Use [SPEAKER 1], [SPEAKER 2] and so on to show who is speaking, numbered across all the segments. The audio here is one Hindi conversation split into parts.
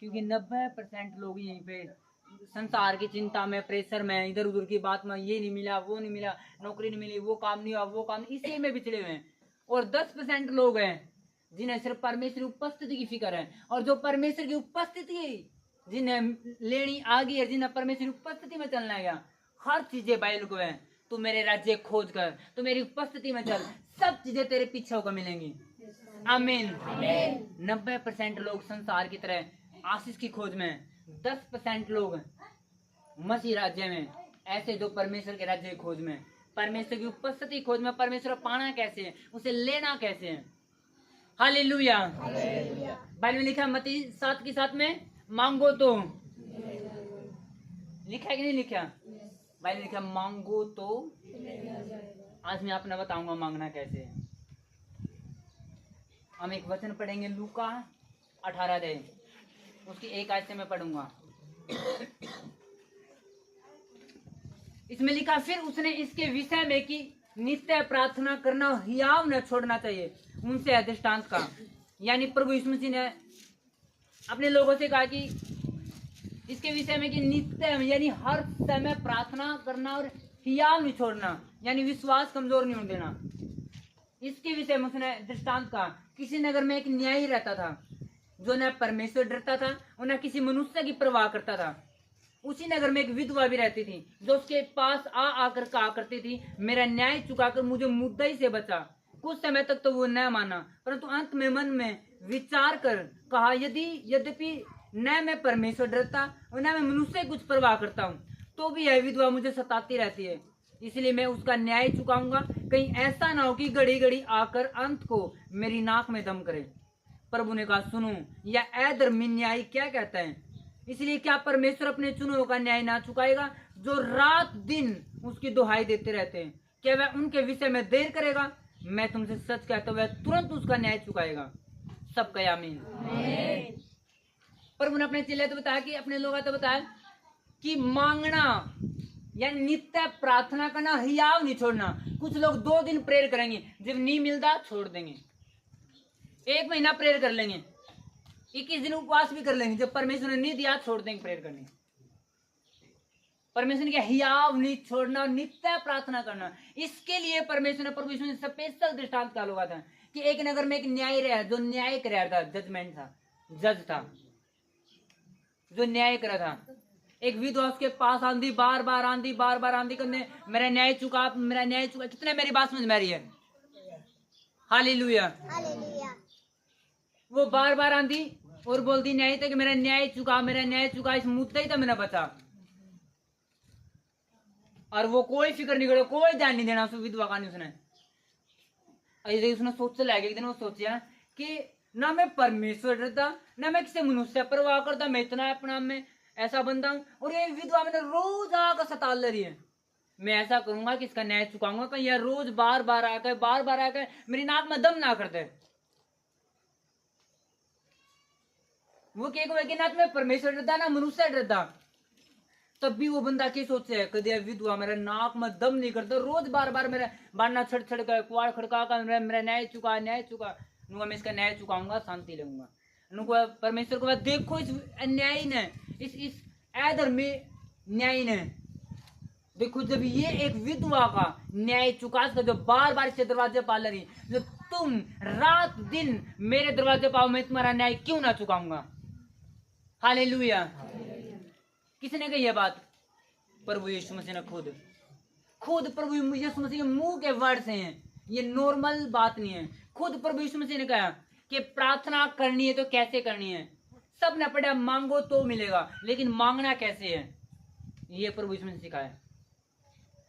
[SPEAKER 1] क्योंकि 90% लोग यहीं पे संसार की चिंता में, प्रेशर में, इधर उधर की बात में, ये नहीं मिला, वो नहीं मिला, नौकरी नहीं मिली, वो काम नहीं हुआ, वो काम, इसी में बिछड़े हुए हैं। और 10% लोग हैं जिन्हें सिर्फ परमेश्वर की उपस्थिति की फिक्र है, और जो परमेश्वर की उपस्थिति जिन्हें लेनी आ गई है, जिन्हें परमेश्वर की उपस्थिति में चलना है, हर चीजें बाइबल को है, तू मेरे राज्य खोज कर, तू मेरी उपस्थिति में चल, सब चीजें तेरे पीछे होकर मिलेंगी। आमीन। 90% लोग संसार की तरह आशीष की खोज में, 10% लोग मसीह राज्य में, ऐसे जो परमेश्वर के राज्य की खोज में, परमेश्वर की उपस्थिति की खोज में, परमेश्वर पाना कैसे है, उसे लेना कैसे है। हालेलुया। बाइबल में लिखा है मत्ती 7:7 में, मांगो तो, लिखा है कि नहीं लिखा? बाइबल में लिखा मांगो तो। आज मैं आपने बताऊंगा मांगना कैसे है। हम एक वचन पढ़ेंगे लूका 18 अध्याय, उसकी 1 आयत से मैं पढ़ूंगा। इसमें लिखा, फिर उसने इसके विषय में कि नित्य प्रार्थना करना हियाव न छोड़ना चाहिए, उनसे दृष्टांत का, यानी प्रभु यीशु मसीह ने अपने लोगों से कहा कि इसके विषय में कि नित्य यानी हर समय प्रार्थना करना और हियाव नहीं छोड़ना, यानी विश्वास कमजोर नहीं होने देना। इसके विषय में उसने दृष्टांत कहा। किसी नगर में एक न्यायी रहता था जो न परमेश्वर डरता था और न किसी मनुष्य की परवाह करता था। उसी नगर में एक विधवा भी रहती थी जो उसके पास आकर कहा करती थी, मेरा न्याय चुकाकर मुझे मुद्दई से बचा। कुछ समय तक तो वो न माना, परंतु अंत में मन में विचार कर कहा, यद्यपि न मैं परमेश्वर डरता और न मैं मनुष्य कुछ परवाह करता हूँ, तो भी यह विधवा मुझे सताती रहती है, इसलिए मैं उसका न्याय चुकाऊंगा। कहीं ऐसा ना हो कि घड़ी घड़ी आकर अंत को मेरी नाक में दम करे। प्रभु ने कहा, सुनो, यह अधर्मी न्यायी क्या कहता है। इसलिए क्या परमेश्वर अपने चुनों का न्याय ना चुकाएगा जो रात दिन उसकी दुहाई देते रहते हैं? क्या वह उनके विषय में देर करेगा? मैं तुमसे सच कहता हूं, वह तुरंत उसका न्याय चुकाएगा। सब कहे आमीन। प्रभु ने अपने चेले तो बताया कि अपने लोगों तो बताया कि मांगना यानी नित्य प्रार्थना करना, हियाव नहीं छोड़ना। कुछ लोग 2 दिन प्रेयर करेंगे, जब नहीं मिलता छोड़ देंगे। 1 महीना प्रेयर कर लेंगे, 21 दिन उपवास भी कर लेंगे, जब परमेश्वर ने नहीं दिया छोड़ देंगे प्रेयर करने। परमेश्वर ने क्या हियाव नहीं छोड़ना, नित्य प्रार्थना करना। इसके लिए परमेश्वर ने प्रभु यीशु ने स्पेशल दृष्टांत का लोगा था कि एक नगर में एक न्याय रहा, जो न्याय कर रहा था, जजमेंट था, जज था जो न्याय कर रहा था। एक विधवा उसके पास आंधी, बार बार आंधी करने, मेरा न्याय चुका, मेरा न्याय चुका। कितने मेरी बात समझ में आ रही है? हालेलुया। वो बार बार आंधी और बोलती न्याय था कि मेरा न्याय चुका, मेरा न्याय चुका, इस मुद्दे ही तो मैंने बचा। और वो कोई फिक्र नहीं करे, कोई ध्यान नहीं देना उस विधवा का। उसने सोच लगा, एक दिन वो सोचा कि ना मैं परमेश्वर डरता, ना मैं किसी मनुष्य परवाह करता, मैं इतना अपना में ऐसा बंदा हूं, और ये विधवा मैंने रोज आकर सताल रही है। मैं ऐसा करूंगा कि इसका न्याय चुकाऊंगा, कहीं यह रोज बार बार आकर मेरी नाक में दम ना करते। वो कि ना मैं परमेश्वर डरता, ना मनुष्य डरता। तब भी वो बंदा क्या सोचे, कदे विधवा मेरे नाक में दम नहीं करता, रोज बार बार मेरा बारना छड़ कर, कुआड़ खड़का कर, मेरा न्याय चुका, मैं इसका न्याय चुकाऊंगा, शांति लूंगा। परमेश्वर को देखो इस अन्यायी ने, इस अधर्मी न्यायी ने, देखो जब ये एक विधवा का न्याय चुका, जो बार बार इसके दरवाजे पा रही, जो तुम रात दिन मेरे दरवाजे पाओ, मैं तुम्हारा न्याय क्यों ना चुकाऊंगा। हालेलुया। किसने कही यह बात? प्रभु यीशु मसीह ने खुद प्रभु यीशु मसीह के मुंह के वर्ड से हैं, ये नॉर्मल बात नहीं है। खुद प्रभु यीशु मसीह ने कहा कि प्रार्थना करनी है तो कैसे करनी है। सब ने पढ़ा मांगो तो मिलेगा, लेकिन मांगना कैसे है, ये प्रभु यीशु मसीह ने सिखाया।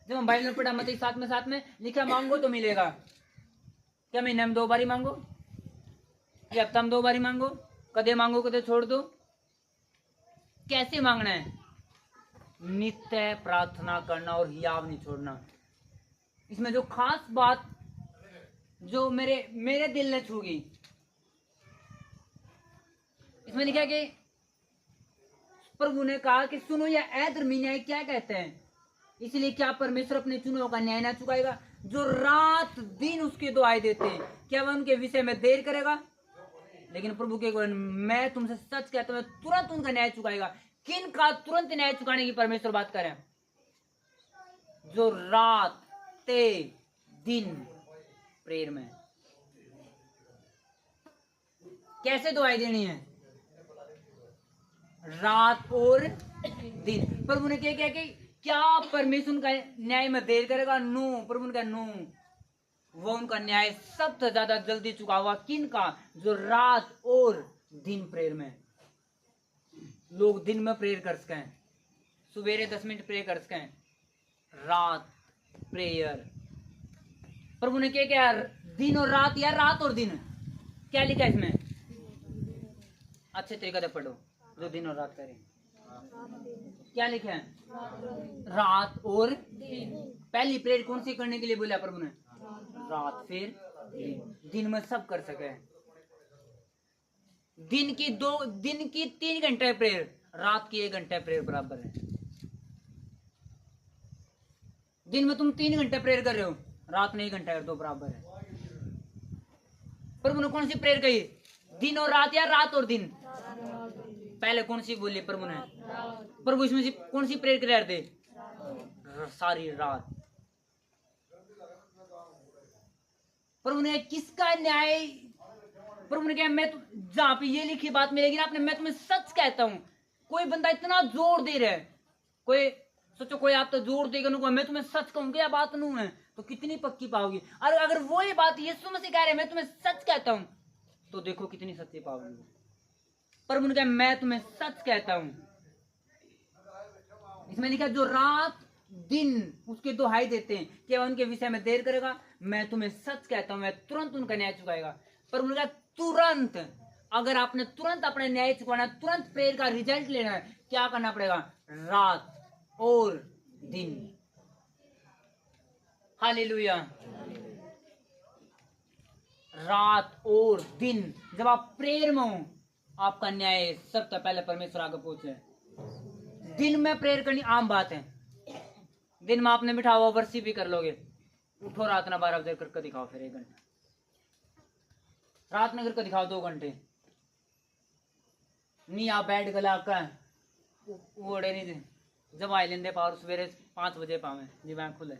[SPEAKER 1] जब हम बाइबल में पढ़ा मत्ती 7 में लिखा मांगो तो मिलेगा। क्या महीने में 2 बारी मांगो, या हफ्ता में 2 बारी मांगो, कदे मांगो कदे छोड़ दो। कैसे मांगना है? नित्य प्रार्थना करना और हियाव नहीं छोड़ना। इसमें जो खास बात जो मेरे दिल ने छू गई, इसमें लिखा कि प्रभु ने कहा कि सुनो, यह अधर्मी न्याय क्या कहते हैं। इसलिए क्या परमेश्वर अपने चुनों का न्याय ना चुकाएगा जो रात दिन उसकी दुआएं देते हैं? क्या वह उनके विषय में देर करेगा? लेकिन प्रभु के मैं तुमसे सच कहता हूं तुरंत उनका न्याय चुकाएगा। किन का तुरंत न्याय चुकाने की परमेश्वर बात करें? जो रात ते दिन प्रेयर में। कैसे दुआई देनी है? रात और दिन। प्रभु ने क्या कि क्या परमेश्वर उनका न्याय में देर करेगा? नो। प्रभु ने कहा नो, वो उनका न्याय सबसे ज्यादा जल्दी चुका हुआ। किन का? जो रात और दिन प्रेयर में। लोग दिन में प्रेयर कर सकें, सवेरे 10 मिनट प्रेयर कर सकें, रात प्रेयर। प्रभु ने क्या दिन और रात या रात और दिन? क्या लिखा है इसमें? अच्छे तरीके से पढ़ो जो दिन और रात करें। क्या लिखा है? रात और दिन। पहली प्रेयर कौन सी करने के लिए बोला प्रभु ने? रात, फिर दिन में सब कर सके। दिन की 3 घंटे प्रेयर, रात की 1 घंटे प्रेयर बराबर है। दिन में तुम 3 घंटे प्रेयर कर रहे हो, रात में 1 घंटा कर दो, बराबर है। प्रभु ने कौन सी प्रेयर कही? दिन और रात या रात और दिन? पहले कौन सी बोली प्रभु ने? प्रभु इसमें से कौन सी प्रेयर कर रहे थे? सारी रात। प्रभु ने किसका न्याय? प्रभु ने कहा मैं जहां पे ये लिखी बात मिलेगी ना आपने, मैं तुम्हें सच कहता हूं। कोई बंदा इतना जोर दे रहा है, कोई सोचो कोई आप तो जोर देगा ना, मैं तुम्हें सच कहूँ क्या बात नू है, तो कितनी पक्की पाओगी। और अगर वो ही बात यीशु मसीह कह रहे मैं तुम्हें सच कहता हूं, तो देखो कितनी सच्ची पाओगी। प्रभु ने कहा मैं तुम्हें सच कहता हूं। इसमें लिखा जो रात दिन उसके दुहाई देते हैं कि वह उनके विषय में देर करेगा, मैं तुम्हें सच कहता हूं मैं तुरंत उनका न्याय चुकाएगा। पर उनका तुरंत, अगर आपने तुरंत अपने न्याय चुकाना, तुरंत प्रेयर का रिजल्ट लेना है, क्या करना पड़ेगा? रात और दिन। हालेलुया। रात और दिन जब आप प्रेयर में हो, आपका न्याय सबसे पहले परमेश्वर आगे पहुंचे। दिन में प्रेयर करनी आम बात है। दिन में आपने बिठा हुआ वर्षी भी कर लोगे, उठो रात ना 12 बजे करके दिखाओ, फिर 1 घंटा रात में करके दिखाओ, 2 घंटे नहीं आप बैठ गला का ओढ़े नहीं जब आए लेंदे पावर सवेरे 5 बजे पावे जी बैंक खुले।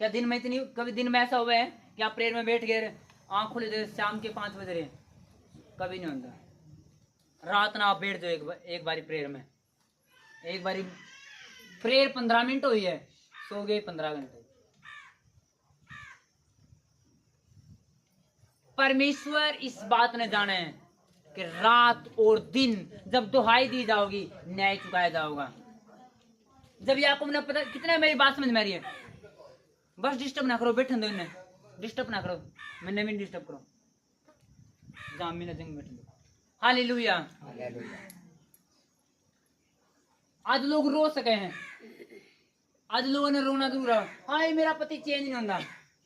[SPEAKER 1] क्या दिन में इतनी कभी दिन में ऐसा हुआ है कि आप प्रेयर में बैठ गए, आंख खुले थे शाम के 5 बज रहे? कभी नहीं होता। रात ना आप बैठ जाओ एक बारी प्रेयर में, एक बारी प्रेयर 15 मिनट हुई है, सो गए 15 घंटे। परमेश्वर इस बात ने जाना है कि रात और दिन जब दुहाई दी जाओगी, न्याय चुकाया जाओगा। जब याकूब ने पता कितने मेरी बात समझ में आ रही है? बस डिस्टर्ब ना करो, बैठन दो इन्हें, डिस्टर्ब ना करो, मैंने भी डिस्टर्ब करो, जामी ने जंग बैठन दो। हालेलुया। आज लोग रो सके हैं, आज लोगों ने रोना दूर रहा, हाय मेरा पति चेंज नहीं होता,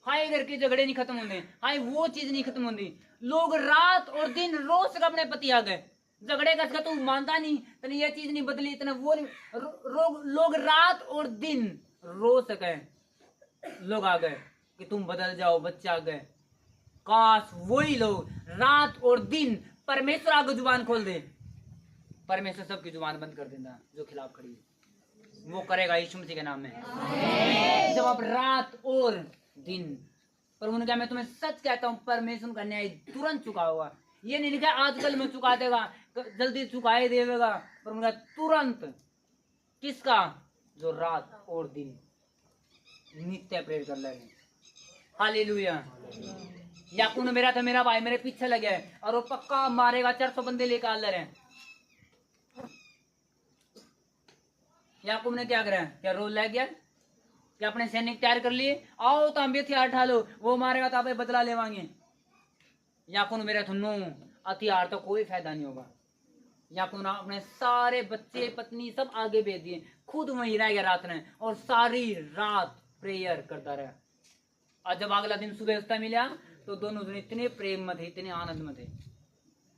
[SPEAKER 1] हाय घर के झगड़े नहीं खत्म होते, हाय वो चीज नहीं खत्म होती। लोग रात और दिन रो सके अपने पति आ गए, झगड़े का तू मानता नहीं, तने ये चीज नहीं बदली, इतना वो नहीं। लोग रात और दिन रो सके, लोग आ गए कि तुम बदल जाओ, बच्चे आ गए। काश वही लोग रात और दिन परमेश्वर आगे जुबान खोल दे, परमेश्वर सबकी जुबान बंद कर देना जो खिलाफ खड़ी है, वो करेगा यीशु मसीह के नाम में। जब आप रात और दिन, पर उन्होंने कहा मैं तुम्हें सच कहता हूं परमेश्वर का न्याय तुरंत चुका होगा। ये नहीं लिखा आजकल में चुका देगा, जल्दी चुकाए देगा, पर उनका तुरंत। किसका? जो रात और दिन नित्य प्रेयर कर लगे। हालेलुया। याकूब ने मेरा था मेरा भाई मेरे पीछे लगे और वो पक्का मारेगा, 400 बंदे लेकर आ रहे हैं। याकूब ने क्या करा? क्या रोल लग गया? क्या अपने सैनिक तैयार कर लिए? आओ तो हम भी हथियार उठा लो, वो मारेगा तो आप बदला लेवांगे। याकूब ने मेरा थुन्नू हथियार तो कोई फायदा नहीं होगा। याकूब ने अपने सारे बच्चे पत्नी सब आगे भेज दिए, खुद वहीं रह गया रात में और सारी रात प्रेयर करता रहा। और जब अगला दिन सुबह उठता मिला तो दोनों जन इतने प्रेम में थे, इतने आनंद में थे।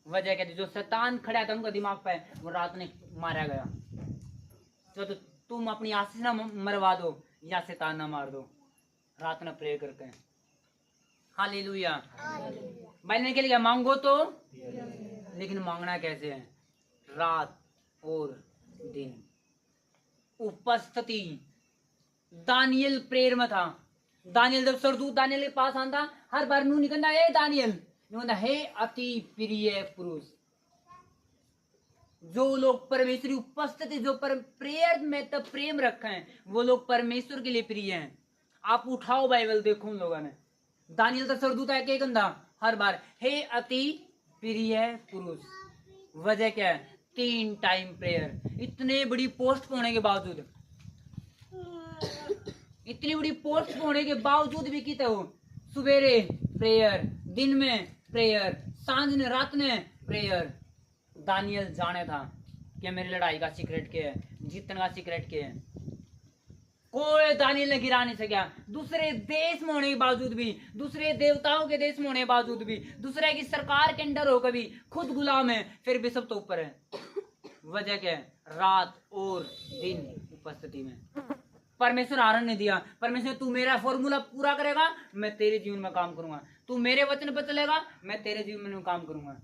[SPEAKER 1] वजह क्या थी? जो शैतान खड़ा था उनका दिमाग पे, वो रात में मारा गया। तो तुम अपनी आशीष ना मरवा दो या शैतान ना मार दो, रात में प्रे करते हैं। हालेलुया। मैंने के लिए मांगो तो, लेकिन मांगना कैसे है? रात और दिन। उपस्थिति। दानियल प्रेयर में था। दानियल जब सरदूत दानियल के पास आता, हर बार नू निकलता है दानियल, हे अति प्रिय पुरुष। जो लोग परमेश्वरी उपस्थिति, जो प्रेयर में तब प्रेम रखे हैं, वो लोग परमेश्वर के लिए प्रिय हैं। आप उठाओ बाइबल, देखो उन लोगों ने, दानियल का सरदूत है के गंदा हर बार हे अति प्रिय पुरुष। वजह क्या है? 3 टाइम प्रेयर। इतने बड़ी पोस्ट होने के बावजूद, इतनी बड़ी पोस्ट होने के बावजूद भी कहते हो सवेरे प्रेयर, दिन में प्रेयर, सांझ ने रात में प्रेयर। दानियल जाने था कि मेरी लड़ाई का सीक्रेट क्या है, जीतने का सीक्रेट क्या है। कोई दानियल ने गिरा नहीं सका। दूसरे देश में होने के बावजूद भी, दूसरे देवताओं के देश में होने के बावजूद भी, दूसरे की सरकार के अंडर होकर भी, खुद गुलाम है, फिर भी सब तो ऊपर है। वजह क्या है? रात और दिन उपस्थिति में। परमेश्वर आरण ने दिया। परमेश्वर तू मेरा फॉर्मूला पूरा करेगा, मैं तेरे जीवन में काम करूंगा। तू मेरे वचन पर चलेगा, मैं तेरे जीवन में काम करूंगा।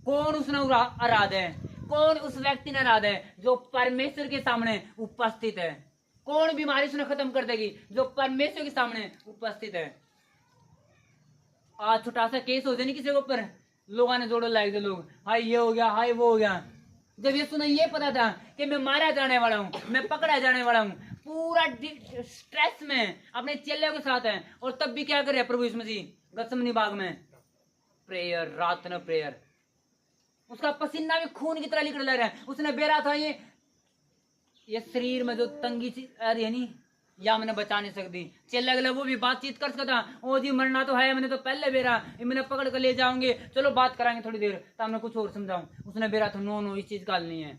[SPEAKER 1] कौन उसने आराध है? कौन उस व्यक्ति ने आराध है जो परमेश्वर के सामने उपस्थित है? कौन बीमारी उसने खत्म कर देगी जो परमेश्वर के सामने उपस्थित है? आज छोटा सा केस हो जाए नहीं किसी के ऊपर, लोगों ने जोड़ो लाइक दे, लोग हाय ये हो गया, हाय वो हो गया। जब ये सुना, ये पता था कि मैं मारा जाने वाला हूँ, मैं पकड़ा जाने वाला हूँ, पूरा स्ट्रेस में अपने चेले के साथ है, और तब भी क्या करे प्रभु यीशु मसीह गत्सेमनी बाग में प्रेयर, रात में प्रेयर। उसका पसीना भी खून की तरह निकल रहा है। उसने बेरा था ये शरीर में जो तंगी सी आ रही है नी, या मैंने बचा नहीं सकती। चेला गला वो भी बातचीत कर सकता, ओ जी मरना तो है, मैंने तो पहले बेरा, मैंने पकड़ कर ले जाऊंगे, चलो बात कराएंगे थोड़ी देर, तो हमने कुछ और समझाऊं। उसने बेरा था नो इस चीज का हल नहीं है।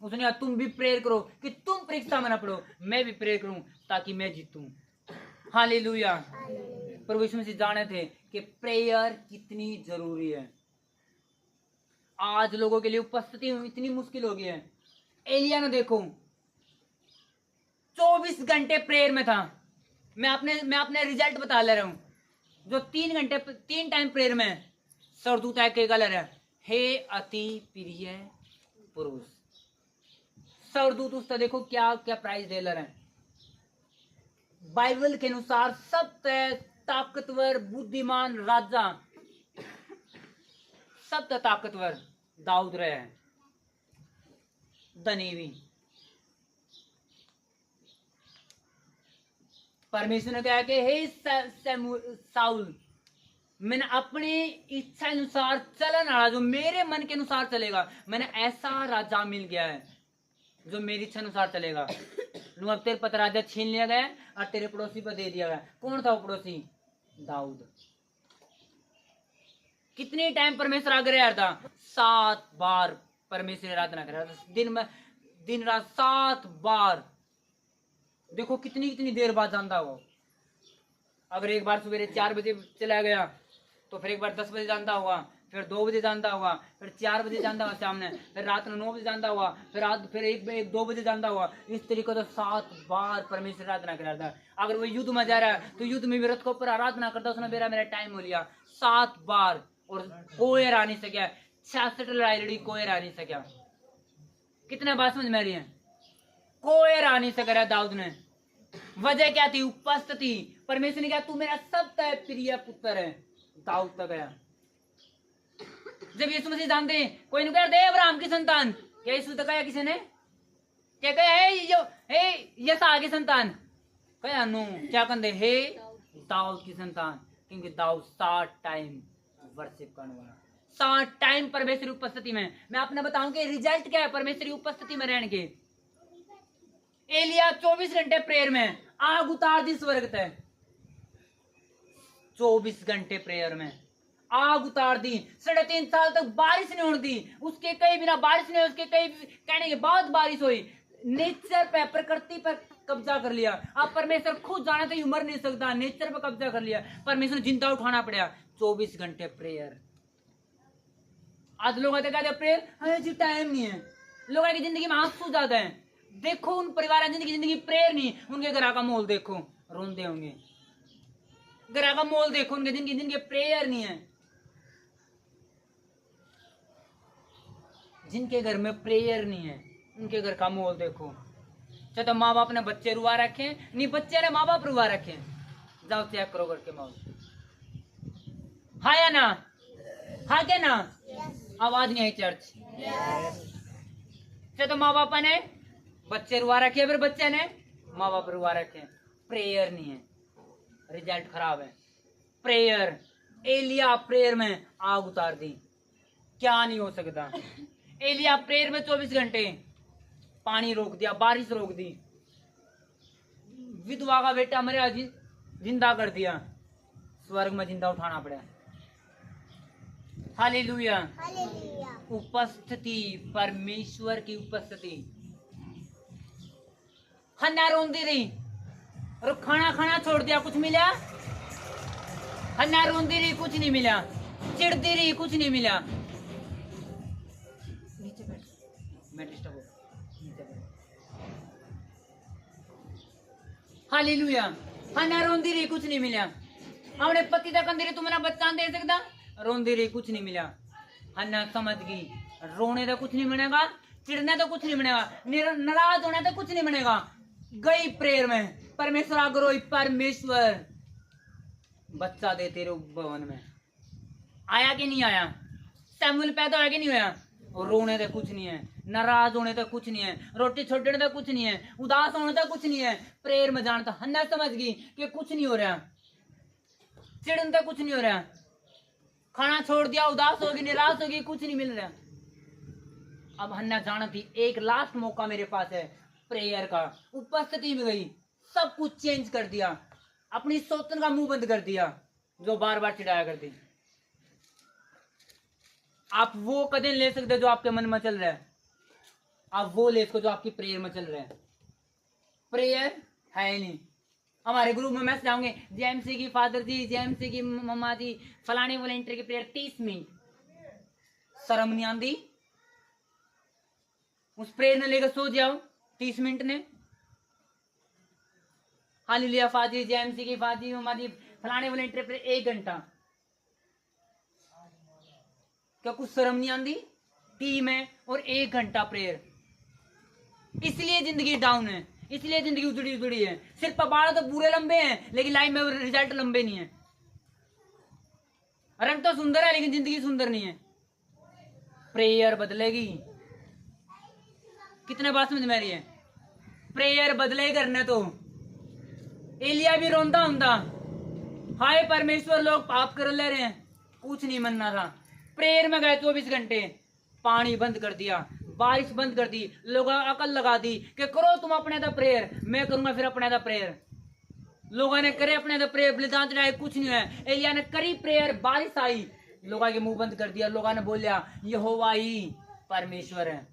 [SPEAKER 1] उसने कहा तुम भी प्रेयर करो कि तुम परीक्षा में ना पढ़ो, मैं भी प्रेयर करूं ताकि मैं जीतूं। हालेलुया। प्रभु यीशु मसीह जाने थे कि प्रेयर कितनी जरूरी है। आज लोगों के लिए उपस्थिति इतनी मुश्किल हो गई है। एलिया ने देखो 24 घंटे प्रेयर में था। मैं अपने रिजल्ट बता ले रहा हूं। जो 3 टाइम प्रेयर में सरदूत के कलर है, हे अति प्रिय पुरुष। सरदूत उसका देखो क्या क्या प्राइस दे ले रहे हैं। बाइबल के अनुसार सबसे ताकतवर बुद्धिमान राजा, सबसे ताकतवर दाऊद रहे हैं, दनीवी। परमेश्वर ने कहा कि हे साउल, मैंने अपनी इच्छा अनुसार चलन वाला, जो मेरे मन के अनुसार चलेगा, मैंने ऐसा राजा मिल गया है जो मेरी इच्छा अनुसार चलेगा। अब तेरे पत्र राजा छीन लिया गया और तेरे पड़ोसी पर दे दिया गया। कौन था वो पड़ोसी? दाऊद। कितनी टाइम परमेश्वर आगे रहा था? 7 बार परमेश्वर आराधना कर रहा था, दिन रात 7 बार। देखो कितनी देर बाद जानता हो। अगर एक बार सवेरे 4 बजे चला गया तो फिर एक बार 10 बजे जानता होगा, फिर 2 बजे जानता होगा, फिर 4 बजे जानता होगा सामने, फिर रात में 9 बजे जानता होगा, फिर 1-2 बजे जानता होगा। इस तरीके से 7 बार परमेश्वर आराधना कर रहा था। अगर वो युद्ध में जा रहा है तो युद्ध में भी रथ के ऊपर आराधना करता, उसने मेरा टाइम हो लिया 7 बार, और कोई हरा नहीं सका। 66 लड़ाई लड़ी, कोई हरा नहीं सका। कितने बात समझ में रही है? कोई हरा नहीं सका दाऊद ने। वजह क्या थी? उपस्थिति। परमेश्वर ने कहा तू मेरा सबसे प्रिय पुत्र है। दाऊद तक गया। जब यीशु मसीह जानते हैं, कोई ने कहा दे अब्राहम की संतान, क्या यीशु तक कहा किसी ने? क्या कहा हे यसा की संतान? कहा नो, क्या कहते? हे दाऊद की संतान, क्योंकि दाऊद 7 टाइम वर्शिप करने वाला, 7 टाइम परमेश्वरी उपस्थिति में। मैं आपने बताऊं कि रिजल्ट क्या है परमेश्वरी उपस्थिति में रहने के। एलिया 24 घंटे प्रेयर में, आग उतार दी स्वर्ग तक। 24 घंटे प्रेयर में आग उतार दी। 3.5 साल तक बारिश नहीं होने दी। उसके कई बिना बारिश नहीं, उसके कई कहने के बाद बारिश हुई। नेचर पे, प्रकृति पर कब्जा कर लिया। अब परमेश्वर खुद जाने तो मर नहीं सकता, नेचर पे कब्जा कर लिया। परमेश्वर जिंदा उठाना पड़ा। 24 घंटे प्रेयर। आज लोग कहते प्रेयर हमें जी टाइम नहीं है। लोगों की जिंदगी में आंसू ज्यादा है। देखो उन परिवार की जिंदगी प्रेयर नहीं, उनके घर का माहौल देखो। रोंदे होंगे। घर का मोल देखो उनके, जिनके जिनके प्रेयर नहीं है, जिनके घर में प्रेयर नहीं है, उनके घर का मोल देखो। चाहे तो माँ बाप ने बच्चे रुआ रखे, नहीं बच्चे ने माँ बाप रुआ रखे। जाओ चेक करो घर के माहौल। हाँ या ना? हाँ क्या ना? आवाज नहीं आई चर्च। चाहे तो माँ बाप ने बच्चे रुआ रखे, फिर बच्चे ने माँ बाप रुआ रखे। प्रेयर नहीं है, रिजल्ट खराब है। प्रेयर, एलिया प्रेयर में आग उतार दी, क्या नहीं हो सकता। एलिया प्रेयर में 24 घंटे पानी रोक दिया, बारिश रोक दी। विधवा का बेटा मरे, जिंदा कर दिया, स्वर्ग में जिंदा उठाना पड़ा। हालेलुया। उपस्थिति, परमेश्वर की उपस्थिति। हन्ना रोंदी रही और खाना खाना छोड़ दिया, कुछ मिला? हन्ना रोंदी रही, कुछ नहीं मिला। चिढ़ती रही, कुछ नहीं मिला। नीचे बैठ, मैं डिस्टर्ब हो, नीचे बैठ। हालेलुया। हन्ना रोंदी रही, कुछ नहीं मिला। हमने पति तक अंधेरे तुम्हारा बच्चा दे सकता, रोंदी रही, कुछ नहीं मिला। हन्ना समझ गई, रोने तो कुछ नहीं बनेगा, चिढ़ने तो कुछ नहीं बनेगा, नाराज होने तो कुछ नहीं बनेगा। गई प्रेयर में, परमेश्वर आग्रह, परमेश्वर बच्चा देते रहो भवन में। आया कि नहीं आया? सैमुअल पैदा होया कि नहीं होया? और रोने तो कुछ नहीं है, नाराज होने तो कुछ नहीं है, रोटी छोड़ने तो कुछ नहीं है, उदास होने तो कुछ नहीं है। प्रेयर में जानता हन्ना समझ गई कि कुछ नहीं हो रहा, चिड़न तो कुछ नहीं हो रहा। खाना छोड़ दिया, उदास होगी, निराश होगी, कुछ नहीं मिल रहा। अब हन्ना जानती एक लास्ट मौका मेरे पास है प्रेयर का। उपस्थिति में गई, सब कुछ चेंज कर दिया, अपनी सोचन का मुंह बंद कर दिया जो बार बार चिढ़ाया करती। आप वो कदम ले सकते जो आपके मन में चल रहा है, आप वो ले सको जो आपकी प्रेयर में चल रहा है। प्रेयर है नहीं। हमारे ग्रुप में मैसेज आऊंगे, जेएमसी की फादर जी, जेएमसी की मम्मा जी, फलाने वॉलेंटियर की प्रेयर 30 मिनट। शर्म नहीं आंदी? उस प्रेयर ने लेकर सो जाओ 30 मिनट ने। हालेलुया फाजी, जेएमसी की फाजी, मम्मा जी, फलाने वॉलेंटियर प्रेयर 1 घंटा। क्या कुछ शर्म नहीं आंदी? टीम है और 1 घंटा प्रेयर। इसलिए जिंदगी डाउन है, इसलिए जिंदगी उजड़ी उजड़ी है। सिर्फ पबाड़ा तो पूरे लंबे हैं, लेकिन लाइफ में रिजल्ट लंबे नहीं है। रंग तो सुंदर है, लेकिन जिंदगी सुंदर नहीं है। प्रेयर बदलेगी। कितने बात समझ में आ रही है? प्रेयर बदले करने तो। एलिया भी रोंदा होंदा, हाय परमेश्वर लोग पाप कर ले रहे हैं, कुछ नहीं मनना था। प्रेयर में गए 24 घंटे, पानी बंद कर दिया, बारिश बंद कर दी, लोगों अकल लगा दी कि करो तुम अपने दा प्रेयर, मैं करूंगा फिर अपने दा प्रेयर। लोगों ने करे अपने दा प्रेयर, बलिदान चढ़ाए, कुछ नहीं है। एलिया ने करी प्रेयर, बारिश आई, लोगों के मुंह बंद कर दिया। लोगों ने बोलिया यहोवा ही परमेश्वर है।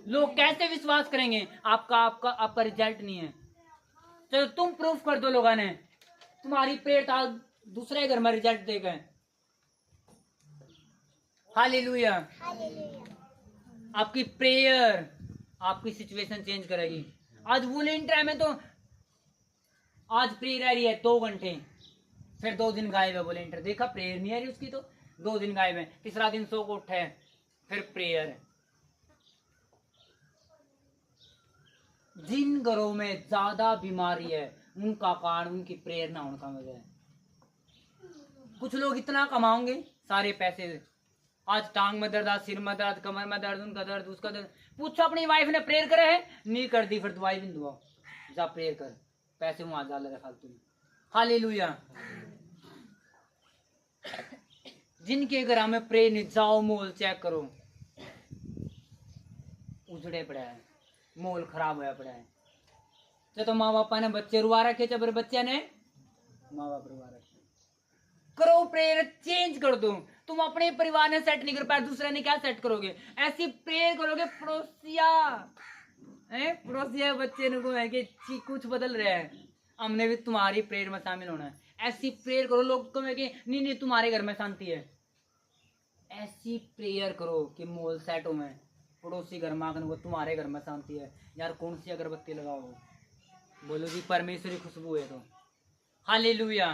[SPEAKER 1] लोग कैसे विश्वास करेंगे? आपका रिजल्ट नहीं है। चलो तुम प्रूफ कर दो, लोगों ने तुम्हारी प्रेयर था, दूसरे घर में रिजल्ट दे गए। हालेलुया। आपकी प्रेयर आपकी सिचुएशन चेंज करेगी। आज वॉलंटियर में तो आज प्रेयर आ रही है 2 घंटे, फिर 2 दिन गायब है वॉलंटियर। देखा प्रेयर नहीं आ रही उसकी तो 2 दिन गायब है, तीसरा दिन सो को उठे फिर प्रेयर है। जिन घरों में ज्यादा बीमारी है उनका कारण उनकी प्रेयर ना होने का वजह है। कुछ लोग इतना कमाओगे सारे पैसे, आज टांग में दर्द, आज सिर में दर्द, कमर में दर्द, उनका दर्द, उसका दर्द। पूछो अपनी वाइफ ने प्रेयर करे है? नहीं कर दी, फिर दवाई भी दवाओ, जा प्रेयर कर, पैसे वहां जा लगा फालतू में। हालेलुया। जिनके घर में प्रेयर नहीं, जाओ मोल चेक करो, उजड़े पड़ा है, मोल खराब होया पड़ा है। तो माँ बापा ने बच्चे रुआ रखे, जब बच्चे ने माँ बाप रुआ रखे। करो प्रेयर, चेंज कर दो। तुम अपने परिवार ने सेट नहीं कर पाए, दूसरे ने क्या सेट करोगे? ऐसी प्रेयर करोगे पड़ोसिया बच्चे ने कि कुछ बदल रहा है, हमने भी तुम्हारी प्रेयर में शामिल होना है। ऐसी प्रेयर करो, लोग कहें कि नहीं तुम्हारे घर में शांति है। ऐसी प्रेयर करो कि मोल सेट हो में, पड़ोसी घर में आकर तुम्हारे घर में शांति है। यार कौन सी अगरबत्ती लगाओ, बोलो जी परमेश्वरी खुशबू है तो हालेलुया।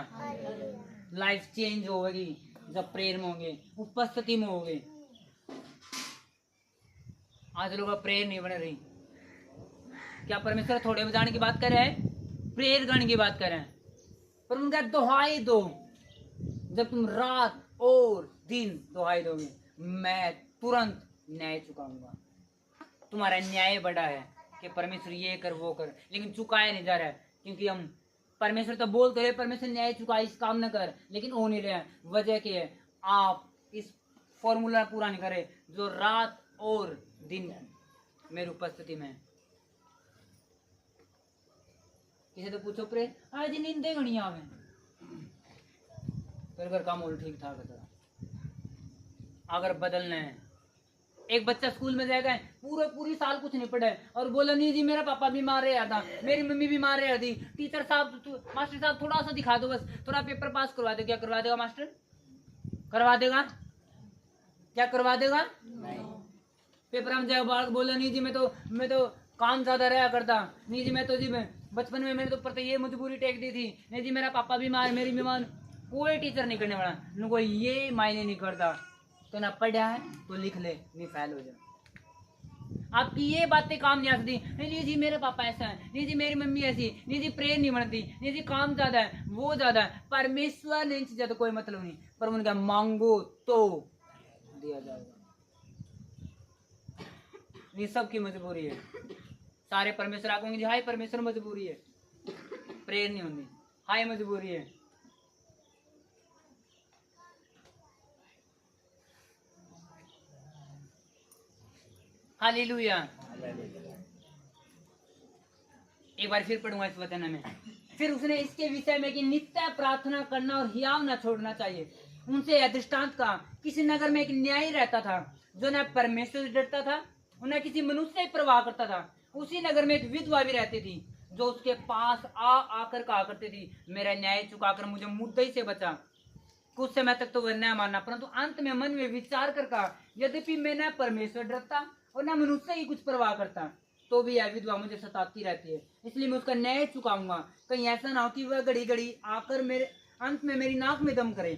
[SPEAKER 1] लाइफ चेंज होगी जब प्रेयर में होंगे, उपस्थिति में होंगे। आज लोग प्रेयर नहीं बन रही। क्या परमेश्वर थोड़े बजाने की बात कर रहे हैं? प्रेयर गाने की बात कर रहे हैं। पर उनका दुहाई दो, जब तुम रात और दिन दुहाई दोगे, मैं तुरंत न्याय चुकाऊंगा। तुम्हारा न्याय बड़ा है कि परमेश्वर ये कर वो कर, लेकिन चुकाया नहीं जा रहा है। क्योंकि हम परमेश्वर तो बोलते रहे परमेश्वर न्याय चुका, इस काम न कर, लेकिन हो नहीं रहा। वजह क्या है? आप इस फॉर्मूला पूरा नहीं करे जो रात और दिन मेरी उपस्थिति में। किसी तो पूछो प्रे आज नींदे गणी आवे, अगर काम और ठीक ठाक है। अगर बदलना है, एक बच्चा स्कूल में जाएगा, पूरी साल कुछ नहीं पढ़ा और बोला नहीं जी मेरा पापा बीमार रहा था, मेरी मम्मी बीमार रही थी, टीचर साहब मास्टर साहब थोड़ा सा दिखा दो, बस थोड़ा पेपर पास करवा दो। क्या करवा देगा मास्टर? करवा देगा? क्या करवा देगा? नहीं। पेपर में जाएगा, बालक बोला नहीं जी मैं तो काम ज्यादा रहा करता, नहीं जी मैं तो जी बचपन में मेरे तो ऊपर ये मजबूरी टेक दी थी, नहीं जी मेरा पापा बीमार, मेरी बीमार। कोई टीचर नहीं करने वाला, उनको ये मायने नहीं करता। तो ना पढ़ा है तो लिख ले, नहीं फेल हो जाए। आपकी ये बातें काम नहीं आती, नहीं जी मेरे पापा ऐसा है, नहीं जी मेरी मम्मी ऐसी, नहीं जी प्रेयर नहीं बनती, नहीं जी काम ज्यादा है, वो ज्यादा है। परमेश्वर ने इन चीजों तो कोई मतलब नहीं, पर उनका मांगो तो दिया जाएगा। ये सबकी मजबूरी है। सारे परमेश्वर आगे जी हाय परमेश्वर मजबूरी है, प्रेयर नहीं होती, हाय मजबूरी है। हालेलुया। एक बार फिर पढ़ूंगा इस वचन में। फिर उसने इसके विषय में कि नित्य प्रार्थना करना और हियाव न छोड़ना चाहिए। उनसे दृष्टांत का, किसी नगर में एक न्यायी रहता था जो न परमेश्वर से डरता था और न किसी मनुष्य की परवाह करता था। उसी नगर में एक विधवा भी रहती थी जो उसके पास आकर कहा करती थी, मेरा न्याय चुकाकर मुझे मुद्दई से बचा। कुछ समय तक तो वह न माना, परंतु अंत में मन में विचार कर कहा, यद्यपि मैं न परमेश्वर डरता और न मनुष्य की कुछ परवाह करता, तो भी यह विधवा मुझे सताती रहती है, इसलिए मैं उसका न्याय चुकाऊंगा। कहीं ऐसा ना हो कि वह घड़ी घड़ी आकर मेरे अंत में मेरी नाक में दम करे।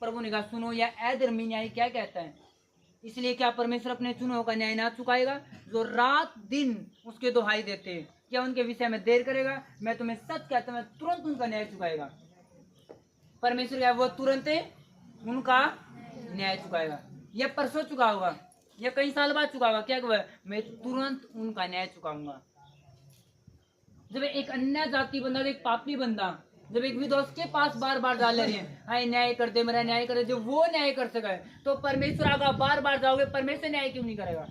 [SPEAKER 1] प्रभु ने कहा, सुनो यह अधर्मी न्याय क्या कहता है। इसलिए क्या परमेश्वर अपने चुनाव का न्याय ना चुकाएगा? जो रात दिन उसके दुहाई देते, क्या उनके विषय में देर करेगा? मैं तुम्हें सच कहता हूं, तुरंत उनका न्याय चुकाएगा। परमेश्वर क्या वो तुरंत उनका न्याय चुकाएगा। यह परसों चुका होगा या कई साल बाद चुका होगा, क्या हुआ? मैं तुरंत उनका न्याय चुकाऊंगा। जब एक अन्य जाति बंदा, एक पापी बंदा, जब एक विधवा के पास बार बार जा ले रही है, हाय न्याय कर दे, मेरा न्याय कर दे, जब वो न्याय कर सके तो परमेश्वर आगा बार बार जाओगे, परमेश्वर न्याय क्यों नहीं करेगा?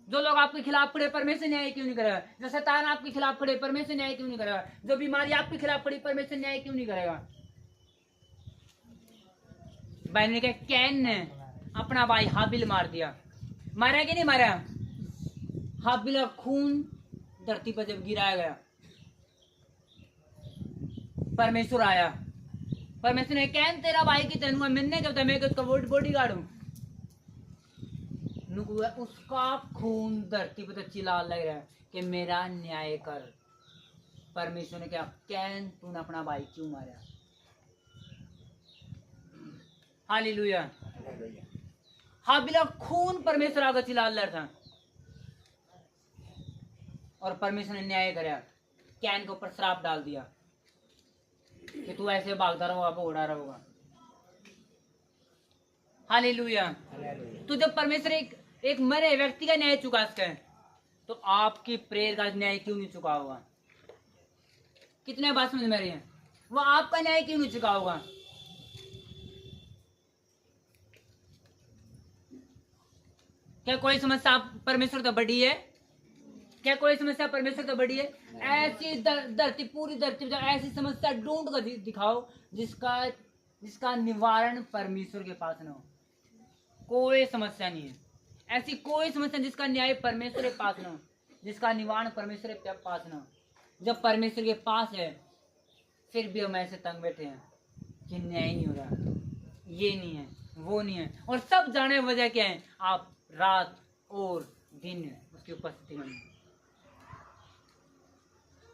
[SPEAKER 1] जो लोग आपके खिलाफ खड़े, परमेश्वर न्याय क्यों नहीं करेगा? जो शैतान आपके खिलाफ खड़े, परमेश्वर न्याय क्यों नहीं करेगा? जो बीमारी आपके खिलाफ खड़ी, परमेश्वर न्याय क्यों नहीं करेगा? बहन ने कहा, कैन ने अपना भाई हाबिल मार दिया। मारा कि नहीं मारा? हाबिल का खून धरती पर जब गिराया गया, परमेश्वर आया। परमेश्वर ने कैन तेरा भाई की तेनुआ मिलने जब मैं उसका बॉडी गार्ड हूं, उसका खून धरती पर चिल्ला लग रहा है कि मेरा न्याय कर। परमेश्वर ने क्या, कैन तूने अपना भाई क्यों मारा? हालेलुया। हाबिल का खून परमेश्वर आगे चिल्ला रहा था और परमेश्वर ने न्याय कराया, कैन के ऊपर श्राप डाल दिया कि तू ऐसे भागता रहोगा, भोगड़ा रहोगा। हालेलुया। तो जब परमेश्वर एक मरे व्यक्ति का न्याय चुका सके, तो आपकी प्रेयर का न्याय क्यों नहीं चुका होगा? कितने बात समझ में रही है? वो आपका न्याय क्यों नहीं चुका होगा? क्या कोई समस्या परमेश्वर तो बड़ी है? क्या कोई समस्या परमेश्वर तो बड़ी है? ऐसी धरती, पूरी धरती पर ऐसी समस्या ढूंढ कर दिखाओ जिसका निवारण परमेश्वर के पास न हो। कोई समस्या नहीं है ऐसी, कोई समस्या जिसका न्याय परमेश्वर के पास न हो, जिसका निवारण परमेश्वर के पास न हो। जब परमेश्वर के पास है, फिर भी हम ऐसे तंग बैठे हैं कि न्याय नहीं हो रहा, ये नहीं है, वो नहीं है, और सब जाने वजह क्या है? आप रात और दिन उसकी उपस्थिति में।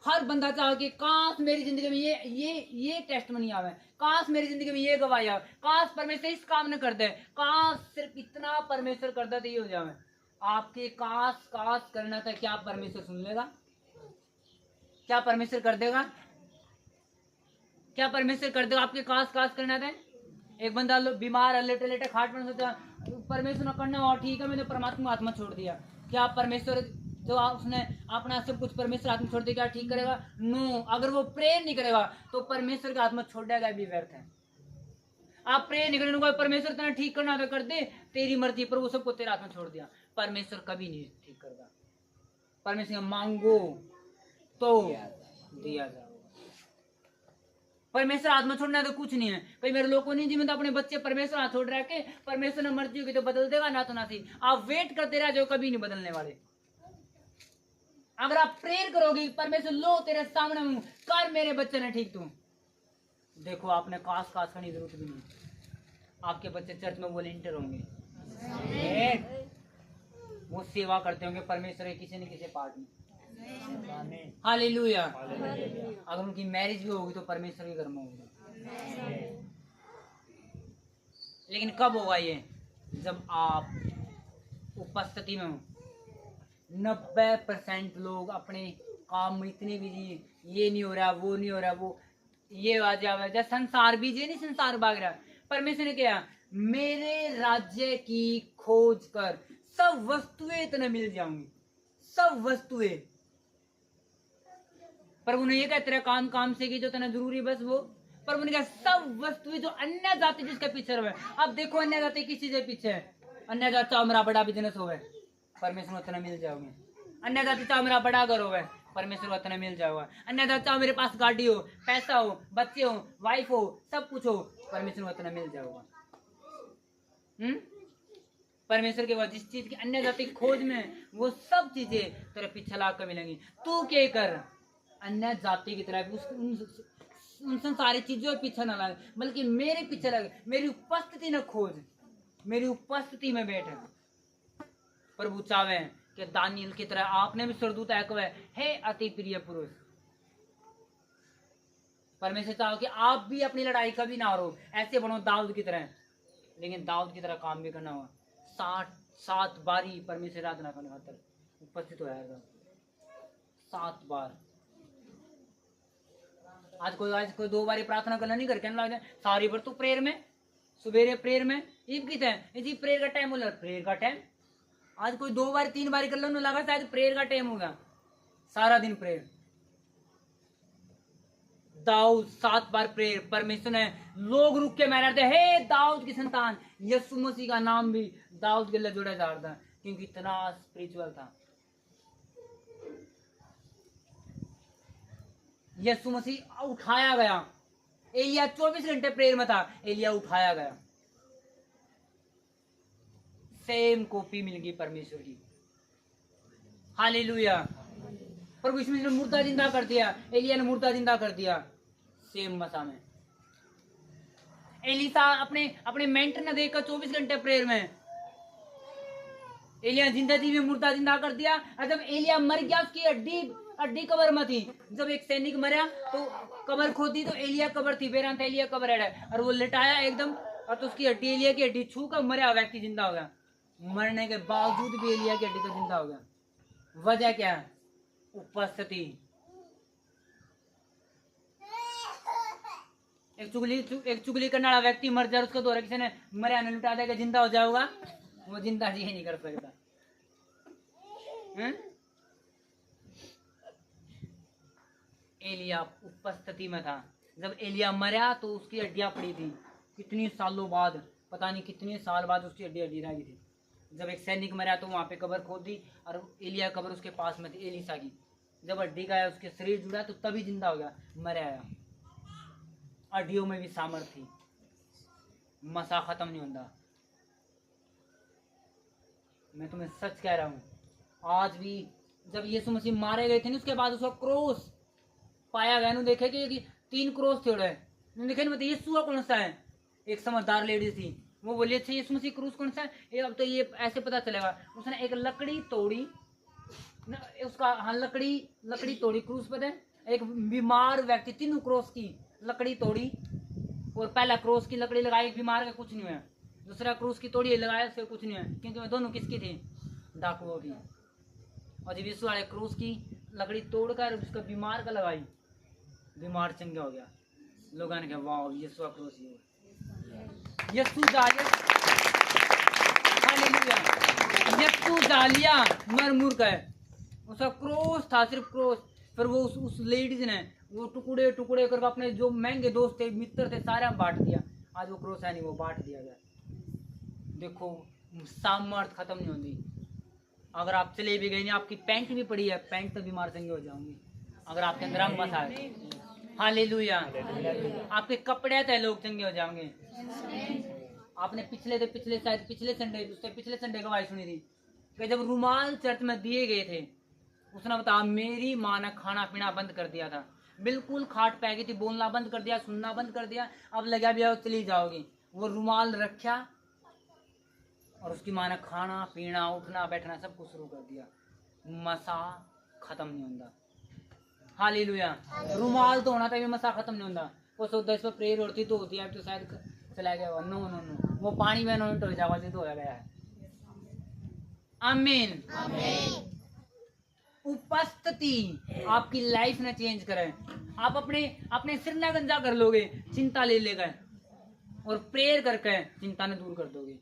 [SPEAKER 1] हर बंदा चाहे कि काश मेरी जिंदगी में ये टेस्टमनी आवे, काश मेरी जिंदगी में ये गवाही आवे, काश परमेश्वर इस काम न कर दे, काश सिर्फ इतना परमेश्वर कर दे तो ये हो जावे। आपके काश काश करना था, क्या परमेश्वर सुन लेगा? क्या परमेश्वर कर देगा? क्या परमेश्वर कर देगा? आपके काश काश करना था। एक बंदा बीमार है, लेटे लेटे खाट पर सोचा परमेश्वर ने करना और ठीक है, मैंने परमात्मा हाथ में छोड़ दिया। क्या परमेश्वर जो उसने अपना सब कुछ परमेश्वर हाथ में छोड़ दिया, क्या ठीक करेगा? नो। अगर वो प्रेयर नहीं करेगा तो परमेश्वर के हाथ में छोड़ देगा भी व्यर्थ है। आप प्रेयर नहीं करेंगे, परमेश्वर तेरा ठीक करना तो कर दे, तेरी मर्जी, पर वो सबको तेरे हाथ में छोड़ दिया। परमेश्वर कभी नहीं ठीक करेगा। परमेश्वर मांगो तो दिया जाए। परमेश्वर हाथ में छोड़ना तो कुछ नहीं है। कई मेरे लोगों ने जिम्मेदार अपने बच्चे परमेश्वर हाथ छोड़ रखे, परमेश्वर ने मर्जी होगी तो बदल देगा, ना तो ना थी। आप वेट करते रह जाओ, कभी नहीं बदलने वाले। अगर आप प्रेयर करोगे, परमेश्वर लो तेरे सामने हूं, कर मेरे बच्चे ने ठीक, तू देखो आपने काश काश करने की जरूरत भी नहीं। आपके बच्चे चर्च में वॉलेंटियर होंगे, वो सेवा करते होंगे परमेश्वर के किसी न किसी पार्ट में। हालेलुया। अगर उनकी मैरिज भी होगी तो परमेश्वर के घर में होगी। लेकिन कब होगा ये? जब आप उपस्थिति में हो। 90% लोग अपने काम में इतने बिजी, ये नहीं हो रहा, वो नहीं हो रहा, वो ये आ जाए, जब संसार बीजे नहीं, संसार भाग रहा। परमेश्वर ने क्या? मेरे राज्य की खोज कर, सब वस्तुएं तुम्हें मिल जाऊंगी, सब वस्तुएं। प्रभु ने ये कहा तेरा काम काम से की जो तेना जरूरी बस वो। प्रभु ने कहा सब वस्तुएं जो अन्य जाति जिसके पीछे रहे। अब देखो अन्य जाति किस चीज के पीछे है? अन्य जाति चाहो मेरा बड़ा बिजनेस हो, परमेश्वर उतना मिल जाओगे। अन्य जाति चाहो मेरा बड़ा घर हो, परमेश्वर उतना मिल जाओगा। अन्य जाति चाहो मेरे पास गाड़ी हो, पैसा हो, बच्चे हो, वाइफ हो, सब कुछ हो, परमेश्वर उतना मिल जाओगा। परमेश्वर के बाद जिस चीज की अन्य जाति की खोज में, वो सब चीजें तेरे पीछे ला कर मिलेंगी। तू क्या कर? अन्य जाति की तरह उन सारी चीजों के पीछे न लगे, बल्कि मेरे पीछे लगे, मेरी उपस्थिति न खोज, मेरी उपस्थिति में बैठे। प्रभु चाहे कि दानियल की तरह आपने भी स्वर्गदूत कहे, हे अति प्रिय पुरुष। परमेश्वर चाहो कि आप भी अपनी लड़ाई कभी ना हारो, ऐसे बनो दाऊद की तरह। लेकिन दाऊद की तरह काम भी करना हुआ। 7 बारी परमेश्वर आराधना करने खातर उपस्थित हो जाएगा, 7 बार। आज कोई 2 बारी प्रार्थना करना नहीं करके लग जाए सारी बार। तो प्रेयर में, सुबेरे प्रेयर में इसी प्रेयर का टाइम बोला, प्रेयर का टाइम। आज कोई 2 बारी 3 बारी कर लो, लगा शायद प्रेयर का टाइम होगा, सारा दिन प्रेयर। दाऊद 7 बार प्रेयर। परमेश्वर ने लोग रुक के मैंने थे, हे दाऊद की संतान। यीशु मसीह का नाम भी दाऊद के लिए जोड़ा जा रहा था, क्योंकि इतना स्पिरिचुअल था। यीशु मसीह उठाया गया। एलिया 24 घंटे प्रेयर में था, एलिया उठाया गया। सेम कॉपी मिल गई परमेश्वर की। हालेलुया। प्रभु यीशु मसीह ने मुर्दा जिंदा कर दिया, एलिया ने मुर्दा जिंदा कर दिया, सेम मसा में। एलिसा अपने मेंटर ने देखकर 24 घंटे प्रेयर में, एलिया जिंदा थी, मुर्दा जिंदा कर दिया। और जब एलिया मर गया, उसकी हड्डी कबर में थी। जब एक सैनिक मरा तो कबर खोदी तो एलिया कबर थी, बेरान था, एलिया कबर है, और वो लिटाया एकदम, और तो उसकी हड्डी, एलिया की हड्डी छू कर मरा व्यक्ति जिंदा हो गया। मरने के बावजूद भी एलिया की हड्डी तो जिंदा हो गया। वजह क्या है? उपस्थिति। एक चुगली करने वाला व्यक्ति मर जाए, उसको दोबारा किसी ने मरा ने लुटा देगा, जिंदा हो जाएगा, वो जिंदा जी नहीं कर सकता। एलिया उपस्थिति में था। जब एलिया मरा तो उसकी हड्डियां पड़ी थी, कितनी सालों बाद, पता नहीं कितने साल बाद उसकी हड्डी रह गई थी। जब एक सैनिक मरा तो वहां पे कब्र खोद दी, और एलिया कब्र उसके पास में थी, एलिसा की। जब हड्डी का उसके शरीर जुड़ा तो तभी जिंदा हो गया, मरा आया। हड्डियों में भी सामर्थ थी, मसा खत्म नहीं होता। मैं तुम्हें सच कह रहा हूं, आज भी जब यीशु मसीह मारे गए थे ना, उसके बाद उसका क्रोस पाया गया। देखे कि 3 क्रोस थे उड़े, देखे ना, बताइए यीशु कौन सा है। एक समझदार लेडी थी, वो बोली अच्छा यीशु मसीह क्रूस कौन सा है। अब तो ये ऐसे पता चलेगा। उसने एक लकड़ी तोड़ी, उसका हाँ लकड़ी तोड़ी, क्रूस पता है, एक बीमार व्यक्ति 3 क्रॉस की लकड़ी तोड़ी, और पहला क्रॉस की लकड़ी लगाई, बीमार का कुछ नहीं हुआ, दूसरा क्रॉस की तोड़ी लगाया, उससे कुछ नहीं हुआ, क्योंकि वो दोनों किसकी थी? डाकुओं की। और जब यीशु वाले क्रॉस की लकड़ी तोड़कर उसका बीमार का लगाई, बीमार चंगा हो गया। लोगों ने कहा वाह यीशु का क्रॉस ही यीशु जालिया, हालेलुया, यीशु जालिया मरमुर का है, उसका क्रॉस था, सिर्फ क्रॉस। फिर वो उस लेडीज ने वो टुकड़े टुकड़े करके अपने जो महंगे दोस्त थे, मित्र थे, सारे बांट दिया। आज वो क्रॉस है नहीं, वो बांट दिया गया। देखो सामर्थ खत्म नहीं होती। अगर आप चले भी गए नहीं, आपकी पैंट भी पड़ी है, पैंट तो बीमार चंगे हो जाओगे अगर आपके अंदर रंग मत आए। हालेलुया, आपके कपड़े तो लोग चंगे हो जाएंगे। आपने पिछले संडे गवाही सुनी थी कि जब रुमाल चर्च में दिए गए थे, उसने बताया मेरी माँ ने खाना पीना बंद कर दिया था, बिल्कुल खाट पै गई थी, बोलना बंद कर दिया, सुनना बंद कर दिया, अब लगा भी चली जाओगी। वो रुमाल रखा और उसकी माँ ने खाना पीना उठना बैठना सब कुछ शुरू कर दिया। मसा खत्म नहीं होता। हालेलुया, रुमाल तो होना था, मसा खत्म नहीं होता। वो सोचता इस पर प्रेयर होती तो होती है, तो शायद चला गया। नो नो नो, वो पानी में नो तो जावा तो हो गया है। आमीन। उपस्थिति आपकी लाइफ ने चेंज करे। आप अपने सिर ना गंजा कर लोगे, चिंता ले लेगा, और प्रेयर करके चिंता ने दूर कर दोगे।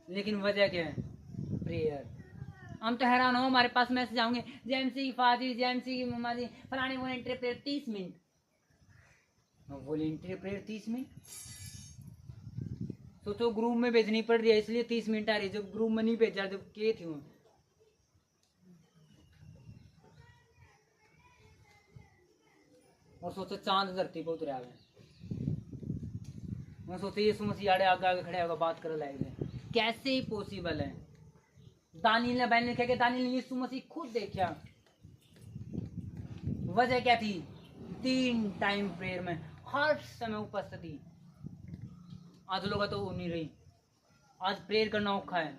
[SPEAKER 1] लेकिन वजह क्या है? प्रेयर। हम तो हैरान हो, हमारे पास मैसेज आएंगे, जेएमसी की फादर, जेएमसी की मम्मा जी, फलाने volunteer prayer 30 minute. Volunteer prayer 30 minute, तो ग्रुप में भेजनी पड़ रही है, इसलिए 30 मिनट आ रही है। जब ग्रुप में नहीं भेजा, जब के थी और सोचो चांद धरती पर उतरा है। मैं सोचते यीशु मसीह आड़े आगे आगे खड़े होगा, बात कर लाएंगे, कैसे ही पॉसिबल है? दानियल ने बहन लिखा कि दानियल ने यीशु मसीह खुद देखा। वजह क्या थी? 3 टाइम प्रेयर में हर समय उपस्थिति। आज लोग तो नहीं रही। आज प्रेयर करना औखा है।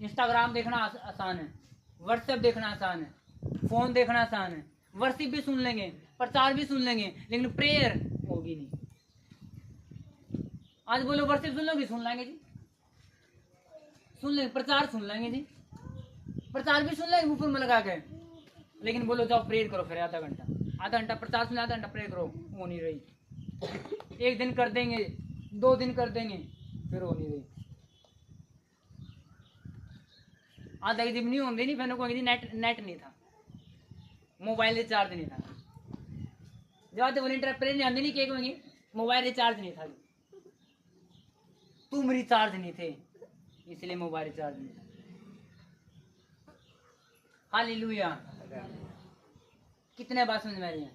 [SPEAKER 1] इंस्टाग्राम देखना आसान है, व्हाट्सएप देखना आसान है, फोन देखना आसान है, वर्शिप भी सुन लेंगे, प्रचार भी सुन लेंगे, लेकिन प्रेयर होगी नहीं। आज बोलो वर्शिप सुन लोगे, सुन लेंगे जी, सुन लेंगे, प्रचार सुन लेंगे जी, प्रचार भी सुन लेंगे ऊपर में लगा के, लेकिन बोलो जाओ प्रेयर करो, फिर आधा घंटा प्रचार सुन, आधा घंटा प्रेयर करो, वो नहीं रही। 1 दिन कर देंगे, 2 दिन कर देंगे, फिर वो नहीं रही। आधा दिन नहीं होंगे नहीं, फिर कोई नेट नहीं था, मोबाइल रिचार्ज नहीं था। जब वॉलंटियर प्रेयर नहीं आते नहीं, क्या कहेंगे? मोबाइल रिचार्ज नहीं था, तुम रिचार्ज नहीं थे, इसलिए मोबाइल रिचार्ज नहीं था। हालेलुया। कितने बात समझ में आ रही है?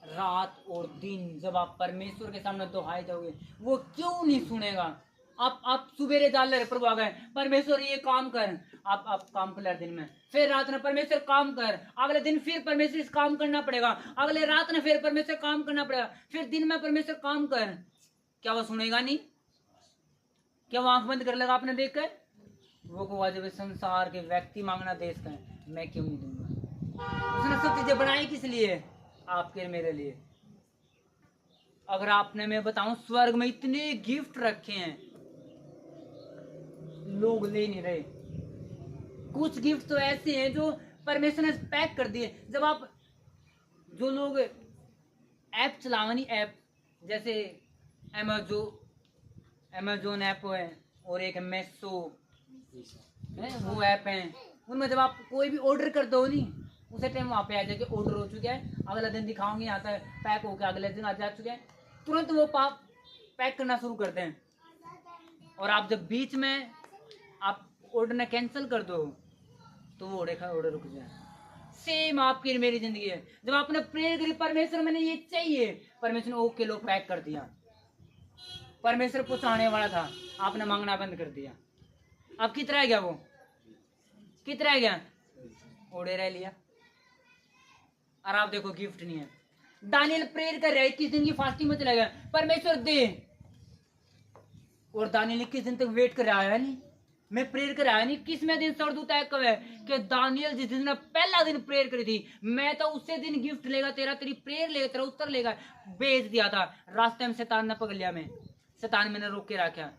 [SPEAKER 1] रात और दिन जब आप परमेश्वर के सामने दोहाए जाओगे, वो क्यों नहीं सुनेगा? आप सुबेरे डाल रहे प्रभु आ गए, परमेश्वर ये काम कर, आप काम कर दिन में, फिर रात में परमेश्वर काम कर, अगले दिन फिर परमेश्वर इस काम करना पड़ेगा, अगले रात में फिर परमेश्वर काम करना पड़ेगा, फिर दिन में परमेश्वर काम कर। क्या वो सुनेगा नहीं? क्या वो आंख बंद कर लेगा आपने देख कर? वो को जब संसार के व्यक्ति मांगना देश का, मैं क्यों नहीं दूंगा? उसने सब चीजें बनाई किस लिए? आपके मेरे लिए। अगर आपने, मैं बताऊं, स्वर्ग में इतने गिफ्ट रखे हैं, लोग ले नहीं रहे। कुछ गिफ्ट तो ऐसे हैं जो परमेश्वर ने पैक कर दिए। जब आप, जो लोग ऐप चलावनी, ऐप जैसे अमेजोन ऐप है, और एक मेसो है, वो ऐप है, उनमें जब आप कोई भी ऑर्डर कर दो नहीं, उसे टाइम वहाँ पे आ जाए कि ऑर्डर हो चुका है, अगला दिन दिखाओगे आता है पैक होकर, अगले दिन आ जा चुके हैं, तुरंत वो पैक करना शुरू करते हैं। और आप जब बीच में आप ऑर्डर ने कैंसिल कर दो, तो वो ऑर्डर रुक जाए। सेम आपकी मेरी जिंदगी है। जब आपने प्रेयर करी, परमेश्वर मैंने ये चाहिए, परमेश्वर ने ओके लो पैक कर दिया। परमेश्वर कुछ आने वाला था, आपने मांगना बंद कर दिया। अब कितना रह गया? वो कितना रह गया? ऑर्डर रह लिया। और आप देखो गिफ्ट नहीं है। दानियल प्रेयर कर रहे, 21 दिन की फास्टिंग में चला गया, परमेश्वर दे, और दानियल 21 दिन तक वेट कर रहा है नहीं, मैं प्रेयर कर आया नहीं। किसमें दिन स्वर्गदूत है कब है कि दानियल जिस दिन पहला दिन प्रेयर करी थी, मैं तो उसी दिन गिफ्ट लेगा तेरा, तेरी प्रेयर लेगा, तेरा उत्तर लेगा भेज दिया था। रास्ते में शैतान ने पकड़ लिया, मैं शैतान मैंने रोक के रखा,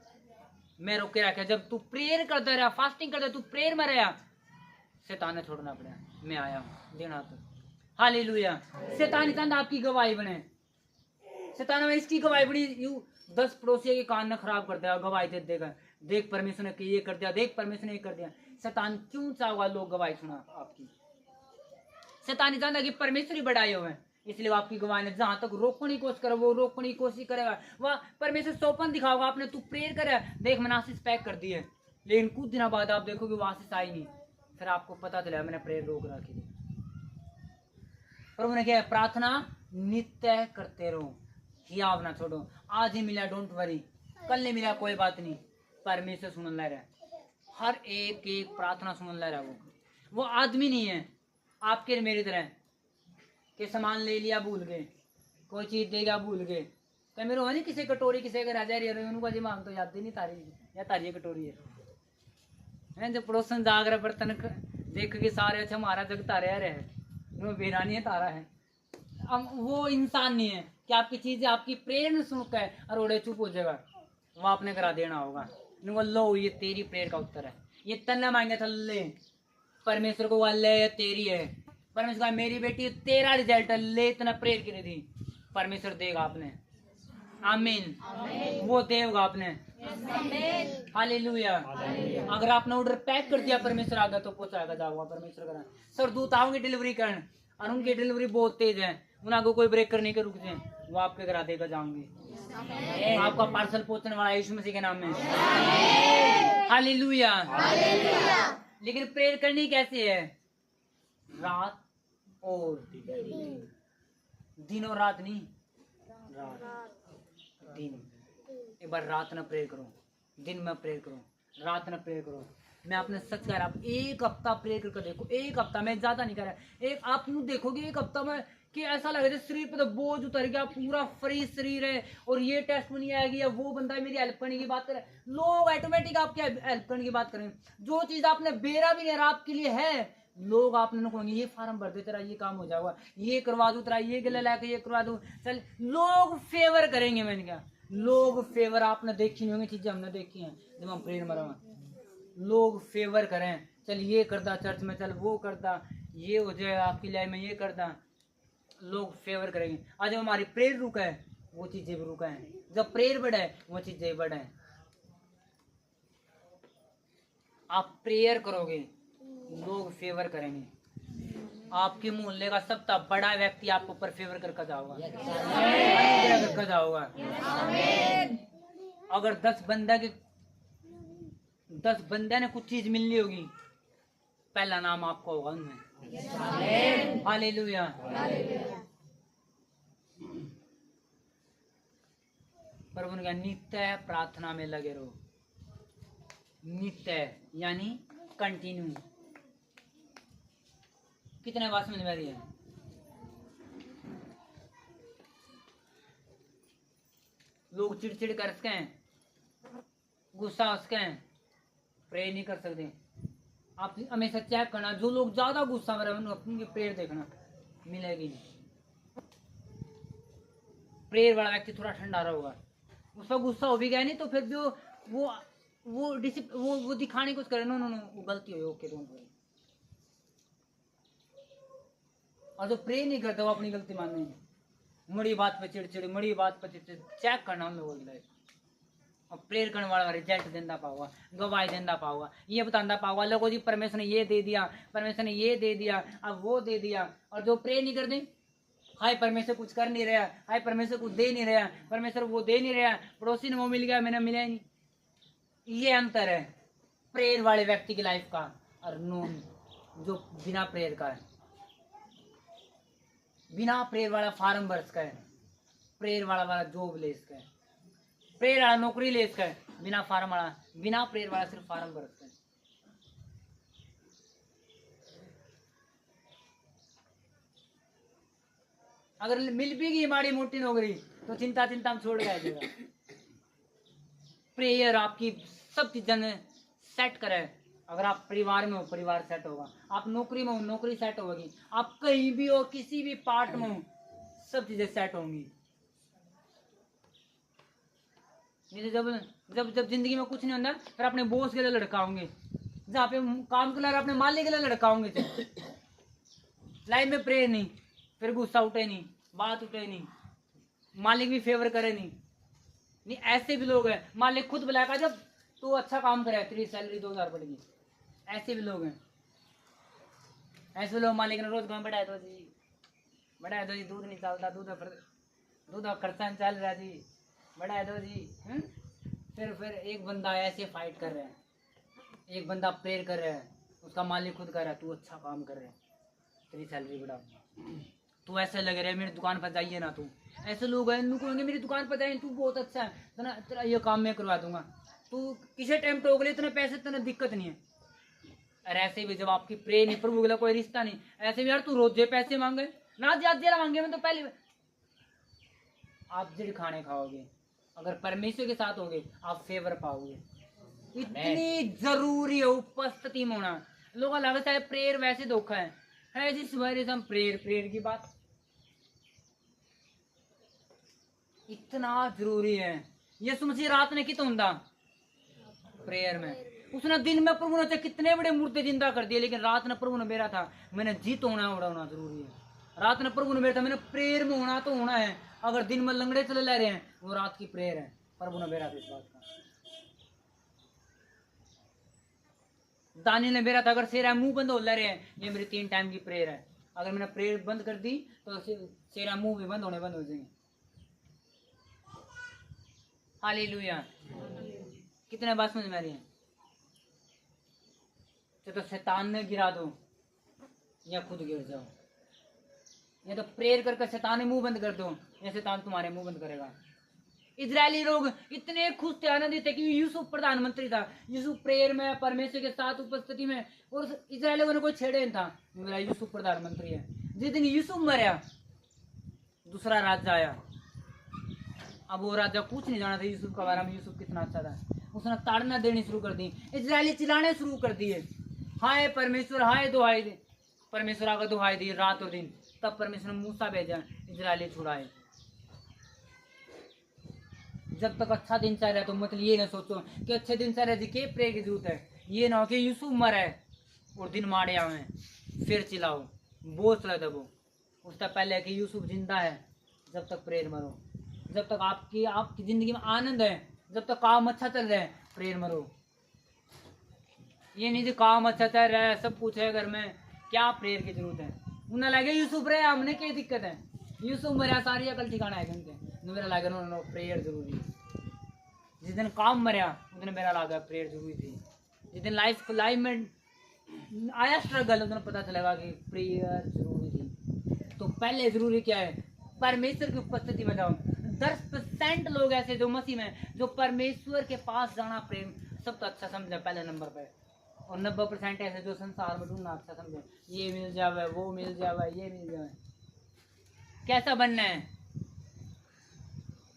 [SPEAKER 1] मैं रोक के रखा। जब तू प्रेयर करता रहा, फास्टिंग करता, तू प्रेयर में रहा, शैतान ने छोड़ना पड़ा। मैं आया हूँ देना तो। हालेलुया। शैतान चाहता आपकी गवाही बने। शैतान में इसकी गवाही बड़ी यूं 10 पड़ोसियों के कान ने खराब कर दिया, गवाही दे देगा, देख परमेश्वर ने ये कर दिया, देख परमेश्वर ने ये कर दिया। शैतान क्यों चाहोगा लोग गवाही सुना आपकी? शैतान जानता कि परमेश्वर ही बढ़ाए हुए हैं, इसलिए वो आपकी गवाही ने जहां तक रोकने की कोशिश करे वो रोकने की कोशिश करेगा। वह परमेश्वर सोपन दिखाओगा, आपने तू प्रेयर करे, देख मैंने आशीष पैक कर दी है, लेकिन कुछ दिनों बाद आप देखोगे वो आशीष आई नहीं, फिर आपको पता चला मैंने प्रेयर रोक रखी थी। पर उन्होंने क्या प्रार्थना नित्य करते रहो, हियाव ना छोड़ो। आज ही मिला डोंट वरी, कल नहीं मिला कोई बात नहीं, परमेश्वर सुन ले रहा है, हर एक एक प्रार्थना सुन ले रहा है। वो आदमी नहीं है आपके मेरी तरह कि सामान ले लिया भूल गए, कोई चीज देगा भूल गए। क्या मेरे नहीं किसी कटोरी किसी का राजा रही मांग तो याद ही नहीं तारी या तारी कटोरी है जब पड़ोसन जाग रहा बर्तन देख के सारे अच्छा हमारा जग तारे रहे बेरानी है तारा है। अब वो इंसान नहीं है कि आपकी चीजें आपकी प्रेयर में सुन कर और ओढ़े चुप हो जाएगा, वो आपने करा देना होगा। लो ये तेरी प्रेयर का उत्तर है, ये तन्ना मांगे थल्ले परमेश्वर को वाले ये तेरी है। परमेश्वर का मेरी बेटी तेरा रिजल्ट ले, इतना प्रेयर की थी परमेश्वर देगा आपने। आमीन, वो देगा आपने। हालेलुया। अगर आपने ऑर्डर पैक कर दिया परमेश्वर आगा तो पहुंचाएगा जाऊंगा परमेश्वर करा। सर दूत आओगे डिलीवरी करने और उनकी डिलीवरी बहुत तेज है, उन आगे कोई ब्रेक करने के रुक जाए, वो आपके घर देकर जाऊंगे। आपका पार्सल पहुंचने वाला यीशु मसीह के नाम में। हालेलुया। लेकिन प्रेयर करनी कैसे है? रात और दिन और रात नहीं, रात दिन। एक बार रात में प्रेयर करो, दिन में प्रेयर करो, रात में प्रेयर करो। मैं आपने सच कह रहा, आप एक हफ्ता प्रेयर करके देखो, एक हफ्ता, मैं ज्यादा नहीं कह रहा, एक आप देखोगे एक हफ्ता में कि ऐसा लगेगा शरीर पे तो बोझ उतर गया, पूरा फ्री शरीर है और ये टेस्ट नहीं आएगी या वो बंदा मेरी हेल्प करने की बात करे, लोग ऑटोमेटिक आपकी हेल्प करने की बात करें। जो चीज आपने बेरा भी नहीं आपके लिए है, लोग आपने कहेंगे ये फार्म भर दे तेरा ये काम हो जाएगा, ये करवा दूं तेरा ये गले लाके ये करवा दूं, चल लोग फेवर करेंगे। मैंने कहा लोग फेवर आपने देखी नहीं होंगी, चीजें हमने देखी हैं जब हम प्रेयर में रहा। लोग फेवर करें, चल ये करता चर्च में, चल वो करता, ये हो जाए आपकी लाइफ में, ये करता, लोग फेवर करेंगे। आज जब हमारी प्रेयर रुका है वो चीजें भी रुका है, जब प्रेयर बढ़ा है वो चीजें बढ़ा है। आप प्रेयर करोगे लोग फेवर करेंगे, आपके मोहल्ले का सबसे बड़ा व्यक्ति आपके ऊपर फेवर करके जाओगा, करके जाओगा। अगर 10 बंदे ने कुछ चीज मिलनी होगी, पहला नाम आपका होगा उनमें। हालेलुया। पर उनका नित्य प्रार्थना में लगे रहो, नित्य यानी कंटिन्यू। कितने बात समझ में आ रही है? लोग चिड़चिड़ कर सकते हैं, गुस्सा हो सकते हैं, प्रे नहीं कर सकते। आप हमेशा चेक करना, जो लोग ज्यादा गुस्सा में रहे अपनी प्रेयर देखना मिलेगी नहीं। प्रेयर वाला व्यक्ति थोड़ा ठंडा रहेगा, उसका गुस्सा हो भी गया नहीं तो फिर जो वो दिखाने कुछ करे, नो नो नो वो गलती हुई, ओके डोंट वरी। और जो प्रे नहीं करता वो अपनी गलती मान नहीं, मड़ी बात पे चिड़चिड़ी, मड़ी बात पे चिड़चिड़ी। चेक करना उन लोगों की लाइफ, और प्रेयर करने वाला रिजल्ट देना पाऊंगा, गवाही देना पाऊंगा, ये बताना पाऊंगा लोगों जी परमेश्वर ने ये दे दिया, परमेश्वर ने ये दे दिया, अब वो दे दिया। और जो प्रे नहीं कर दे, हाय परमेश्वर कुछ कर नहीं रहा, हाय परमेश्वर कुछ दे नहीं रहा, परमेश्वर वो दे नहीं रहा, पड़ोसी ने वो मिल गया मैंने मिला नहीं। ये अंतर है प्रेयर वाले व्यक्ति की लाइफ का और नॉन जो बिना प्रेयर का है। बिना प्रेयर वाला फार्म भर का है, प्रेयर वाला जॉब ले इसका है, प्रेयर वाला नौकरी ले इसका है, बिना फार्म वाला, बिना प्रेयर वाला सिर्फ फार्म भर का है। अगर मिल भी गई माड़ी मोटी नौकरी तो चिंता में छोड़ गया। प्रेयर आपकी सब चीजों में सेट करें। अगर आप परिवार में हो, परिवार सेट होगा। आप नौकरी में हो, नौकरी सेट होगी। आप कहीं भी हो, किसी भी पार्ट में हो, सब चीजें सेट होंगी। जब जब जब जिंदगी में कुछ नहीं होता, फिर अपने बॉस के लिए लड़काओगे, जहाँ पे काम कर अपने मालिक के लिए लड़काओगे। लाइफ में प्रेयर नहीं, फिर गुस्सा उठे नहीं, बात उठे नहीं, मालिक भी फेवर करे नहीं। ऐसे भी लोग हैं, मालिक खुद बुलाएगा जब तू अच्छा काम करे, तेरी सैलरी 2000 बढ़ेगी। ऐसे भी लोग हैं। ऐसे लोग मालिक ने रोज गाँव बढ़ाए दो जी, बढ़ाए दो जी, दूध नहीं चलता, दूध का खर्चा नहीं चल रहा जी, बढ़ाए दो जी। फिर एक बंदा ऐसे फाइट कर रहा है, एक बंदा प्रेयर कर रहा है, उसका मालिक खुद कर रहा है, तू अच्छा काम कर रहा है, तेरी सैलरी बढ़ाओ, तू ऐसे लग रहा है मेरी दुकान पर जाइए ना। तू ऐसे लोग हैं, कहेंगे मेरी दुकान पर जाइए, तू बहुत अच्छा है, तेरा ये काम मैं करवा दूंगा, तू किसी टाइम टोक ले, इतने पैसे इतना दिक्कत नहीं है। और ऐसे भी जब आपकी प्रेयर नहीं, प्रभु के कोई रिश्ता नहीं, ऐसे भी यार तू रोजे पैसे मांगे ना, ज्यादा मांगे मैं तो पहले आप जिड़ खाने खाओगे। अगर परमेश्वर के साथ होगे आप फेवर पाओगे। इतनी जरूरी है उपस्थिति में होना। लोगों को लगता है प्रेयर वैसे धोखा है जी, सवेरे हम प्रेयर की बात इतना जरूरी है। यीशु मसीह रात ने कितना होता प्रेयर में, उसने दिन में प्रभु ने कितने बड़े मुर्दे जिंदा कर दिए, लेकिन रात ने प्रभु ने मेरा था मैंने जीत होना जरूरी है। रात ने प्रभु ने मेरा था मैंने प्रेयर में होना तो होना है। अगर दिन में लंगड़े चले ले रहे हैं वो रात की प्रेयर है, प्रभु ने मेरा था इस बात का। दानी ने मेरा था अगर सेरा मुंह बंद हो ले रहे हैं, ये मेरी 3 टाइम की प्रेयर है। अगर मैंने प्रेयर बंद कर दी तो सेरा मुंह भी बंद हो जाएंगे। हालेलुया। कितने बात समझ में आ रही है? तो शैतान ने गिरा दो या खुद गिर जाओ, या तो प्रेयर करके शैतान ने मुंह बंद कर दो या शैतान तुम्हारे मुंह बंद करेगा। इजरायली लोग इतने खुश थे, आनंदित थे कि यूसुफ प्रधानमंत्री था, यूसुफ प्रेयर में परमेश्वर के साथ उपस्थिति में, और इजरायली लोगों ने कोई छेड़े नहीं था, मेरा यूसुफ प्रधानमंत्री है। जिस दिन यूसुफ मरा दूसरा राजा आया। अब वो राजा कुछ नहीं जाना था यूसुफ का बारे में, यूसुफ कितना अच्छा था। उसने ताड़ना देनी शुरू कर दी, इजरायली चिल्लाने शुरू कर दिए, हाय परमेश्वर, हाय दुहाई दे। परमेश्वर आकर दुहाई दी रात और दिन, तब परमेश्वर ने मूसा भेजा, इजरायली छुड़ाए। जब तक अच्छा दिन चल रहा है तो मतलब ये ना सोचो कि अच्छे दिन चल रहे के प्रेयर की जरूरत है। ये ना हो कि यूसुफ मरा है और दिन मारे आए फिर चिल्लाओ, बोझ चला दबो। उसका पहले कि यूसुफ जिंदा है, जब तक प्रेयर मरो। जब तक आपकी जिंदगी में आनंद है, जब तक काम अच्छा चल रहा है, प्रेयर मरो। ये नहीं कि काम अच्छा चल रहा है, सब कुछ है घर में, क्या प्रेयर की जरूरत है? उन्हें लगे यूसुफ रहे, हमने क्या दिक्कत है? यूसुफ मरा, सारी अकल ठिकाना है उनके। मेरा लगा नो प्रेयर जरूरी है। जिस दिन काम मरा उस दिन मेरा लगा प्रेयर जरूरी थी। जिस दिन लाइफ में आया स्ट्रगल, उस दिन पता चलेगा कि प्रेयर जरूरी थी। तो पहले जरूरी क्या है? परमेश्वर की उपस्थिति में जाओ। 10% लोग ऐसे जो मसीह में, जो परमेश्वर के पास जाना प्रेम सबसे अच्छा समझे पहले नंबर पे, और 90% ऐसे जो संसार में ढूंढना अच्छा समझे, ये मिल जावे, वो मिल जावे, ये मिल जावे। कैसा बनना है?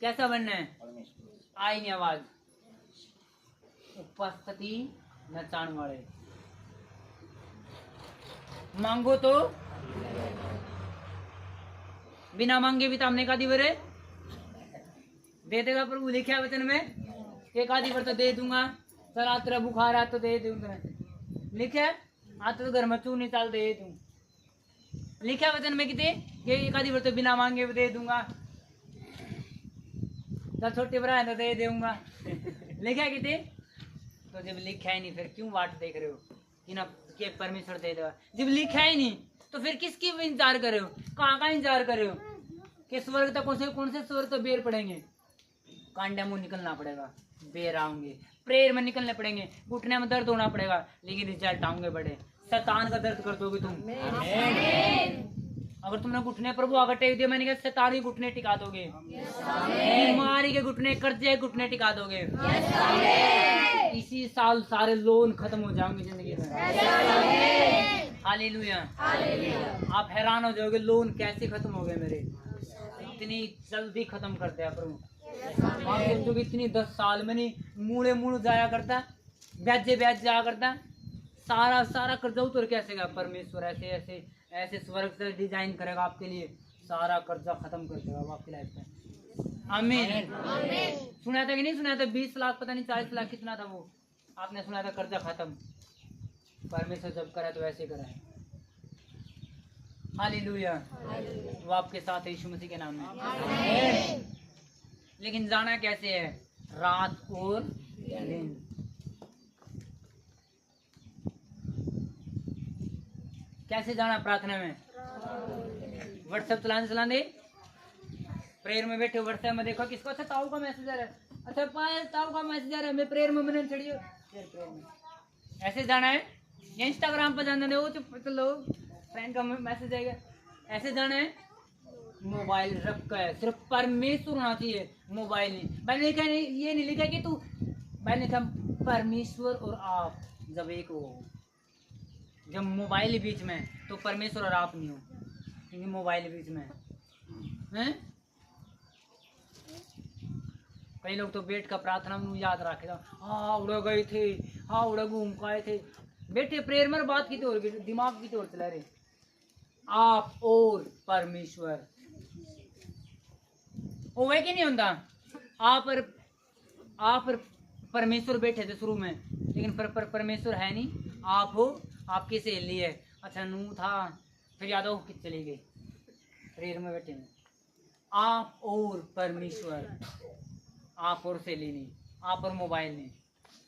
[SPEAKER 1] कैसा बनना है? आई नहीं आवाज, उपस्थिति नचाण वाले। मांगो तो बिना मांगे भी तो हमने कहा दिवरे दे देगा प्रभु। लिखा वचन में एक आधी बार तो दे दूंगा, चल आज तेरा बुखार आ तो दे दूंगा। लिखा आज तो घर में चू नहीं चाल दे दूं। लिखा वचन में कितने एक आधी बार तो बिना मांगे भी दे दूंगा, चल छोटे भरा है तो दे दूंगा। लिखा कितने? तो जब लिखा ही नहीं फिर क्यों वाट देख रहे हो कि ना कि परमेश्वर दे देगा? जब लिखा ही नहीं तो फिर किसकी इंतजार कर रहे हो? कहाँ का इंतजार कर रहे हो? कि स्वर्ग तक कौन से स्वर्ग तो बेर पड़ेंगे, कांडा मुंह निकलना पड़ेगा, बेर आऊंगे, प्रेयर में निकलने पड़ेंगे, घुटने में दर्द होना पड़ेगा, लेकिन रिजल्ट आऊंगे बड़े। शैतान का दर्द कर दोगे तुम। अगर तुमने घुटने प्रभु अगर टेक दिया, मैंने कहा शैतान के घुटने टिका दोगे, बीमारी के घुटने, कर्जे के घुटने टिका दोगे। इसी साल सारे लोन खत्म हो जाएंगे जिंदगी में। हालेलुया। आप हैरान हो जाओगे लोन कैसे खत्म हो गए मेरे, इतनी जल्दी खत्म कर दिया प्रभु। आप सोचोगे इतनी 10 साल में नहीं मुड़े मुड़ जाया करता, ब्याजे ब्याज जा करता सारा सारा कर्जा उतर कैसे गया। परमेश्वर ऐसे ऐसे ऐसे स्वर्ग से डिजाइन करेगा आपके लिए, सारा कर्जा खत्म कर देगा आपकी लाइफ में। आमीन। सुना था कि नहीं सुना था? 20 लाख पता नहीं 40 लाख कितना था वो, आपने सुना था कर्जा खत्म। परमेश्वर जब करा तो वैसे करा है। हालेलुया। वो आपके साथ है यीशु मसीह के नाम में। लेकिन जाना कैसे है? रात और दिन। कैसे जाना प्रार्थना में? व्हाट्सएप चलाने चलाने प्रेयर में बैठे, व्हाट्सएप में देखो किसको अच्छा ताऊ का मैसेज आ रहा है, अच्छा पायल ताऊ का मैसेज आ रहा है, मैं प्रेयर में मैंने चढ़ी हूँ, प्रेयर में ऐसे जाना है। या इंस्टाग्राम पर जाना है, वो चलो फ्रेंड का मैसेज आएगा, ऐसे जाना है। मोबाइल रख कर सिर्फ परमेश्वर होना चाहिए, मोबाइल नहीं। मैंने लिखा नहीं, ये नहीं लिखा कि तू, मैंने लिखा परमेश्वर और आप जब एक हो। जब मोबाइल बीच में तो परमेश्वर और आप नहीं हो, क्योंकि मोबाइल बीच में है। कई लोग तो बैठ का प्रार्थना में याद रखेगा, हाँ उड़ा गए थे, हाँ उड़ा घूम के आए थे, बैठे प्रेयर में बात की तो दिमाग की तो चला रहे। आप और परमेश्वर वो है कि नहीं होता? आप और परमेश्वर बैठे थे शुरू में, लेकिन परमेश्वर है नहीं, आप हो, आपकी सहेली है। अच्छा नू था, फिर याद हो कि चली गई, प्रेयर में बैठे में। आप और परमेश्वर, आप और सहेली नहीं, आप और मोबाइल नहीं।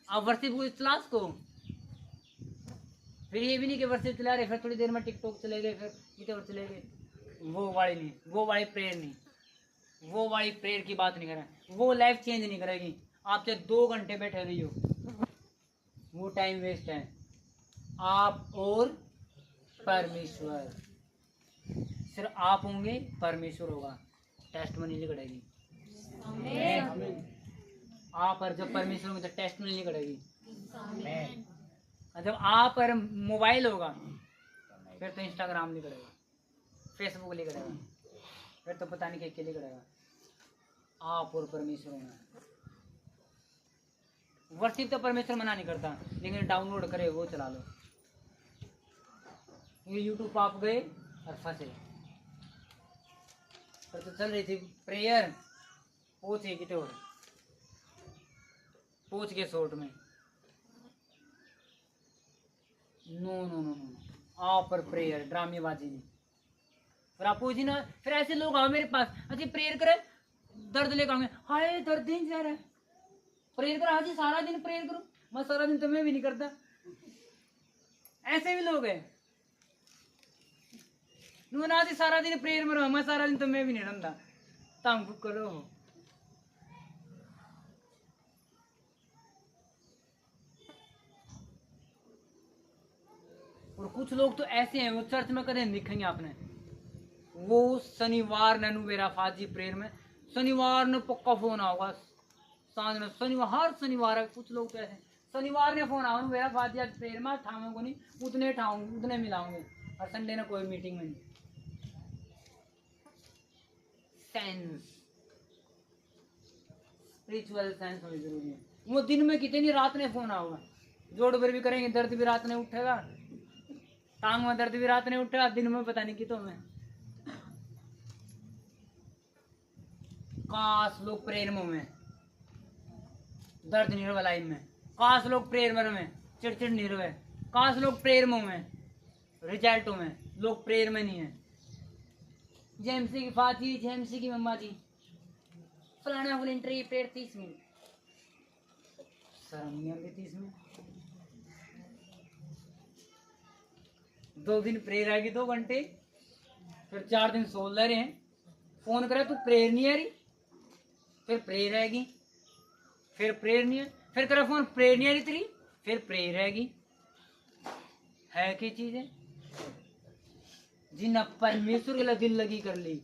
[SPEAKER 1] आप वर्षिप क्लास को, फिर ये भी नहीं कि वर्षिप चला रहे फिर थोड़ी देर में टिकटॉक चले गए, फिर इधर चले गए, वो वाली नहीं, वो वाली प्रेयर नहीं, वो वाली प्रेयर की बात नहीं कर रहे। वो लाइफ चेंज नहीं करेगी। आप चाहे 2 घंटे बैठे रही हो, वो टाइम वेस्ट है। आप और परमेश्वर, सिर्फ आप होंगे, परमेश्वर होगा, टेस्ट में नहीं लिखड़ेगी। आप और जब परमेश्वर होंगे तो टेस्ट में नहीं लिखड़ेगी। जब आप पर मोबाइल होगा फिर तो इंस्टाग्राम लिखड़ेगा, फेसबुक लिखड़ेगा, फिर तो पता नहीं क्या लिखड़ेगा। आप और परमेश्वर होना। वर्षिप तो परमेश्वर मना नहीं करता, लेकिन डाउनलोड करे वो चला लो। ये यूट्यूब आप गए और फंसे, पर तो चल रही थी प्रेयर, पहुंचे कितने और पहुंच के शॉर्ट में। नो नो नो नो, आप पर प्रेयर ड्रामेबाजी नहीं। फिर आप पूछी ना, फिर ऐसे लोग आओ मेरे पास, अच्छा प्रेयर करे, दर्द लेकर आऊंगे, हाय दर्द दिन जा रहा है, प्रेयर करो, हाजी सारा दिन प्रेयर करो, मैं सारा दिन तो मैं भी नहीं करता। ऐसे भी लोग हैं, हाजी सारा दिन प्रेयर में रहो, मैं सारा दिन तो मैं भी नहीं रहा, तंग करो। और कुछ लोग तो ऐसे हैं, वो चर्च में कदम दिखेंगे आपने, वो शनिवार ननू मेरा फाजी प्रेयर में, शनिवार ने पक्का फोन आऊगा सांझ में, शनिवार हर शनिवार है। कुछ लोग तो ऐसे शनिवार ने फोन आओ मेरा फाजी आज प्रेयर में ठाऊंगे को नहीं, उतने ठाऊंगे उतने मिलाऊंगे, और संडे ने कोई मीटिंग में नहीं। सेंस, स्पिरिचुअल सेंस होनी जरूरी है। वो दिन में कितनी रात ने फोन आऊगा, जोड़ भर भी करेंगे, दर्द भी रात ने उठेगा, टांग में दर्द भी रात ने उठेगा, दिन में पता नहीं कितों में। काश लोग प्रेयर में दर्द नहीं रहे लाइफ में, काश लोग प्रेयर में चिड़चिड़ नहीं रहे, काश लोग प्रेयर में रिजल्टों में, लोग प्रेयर में नहीं है। जेएमसी की फाती, जेएमसी की मम्मा जी, फलाना वॉलंटरी प्रेयर 30 मिनट, शर्म नहीं आती 30 मिनट। 2 दिन प्रेयर आएगी 2 घंटे, फिर 4 दिन सोल रहे हैं, फोन करे तू प्रेयर नहीं आ रही, फिर प्रेयर आएगी, फिर प्रेयर नहीं है, फिर करे फोन प्रेयर नहीं आ रही तेरी, फिर प्रेयर आएगी। है क्या चीज है? जिन्हें परमेश्वर के लिए दिल लगी कर ली,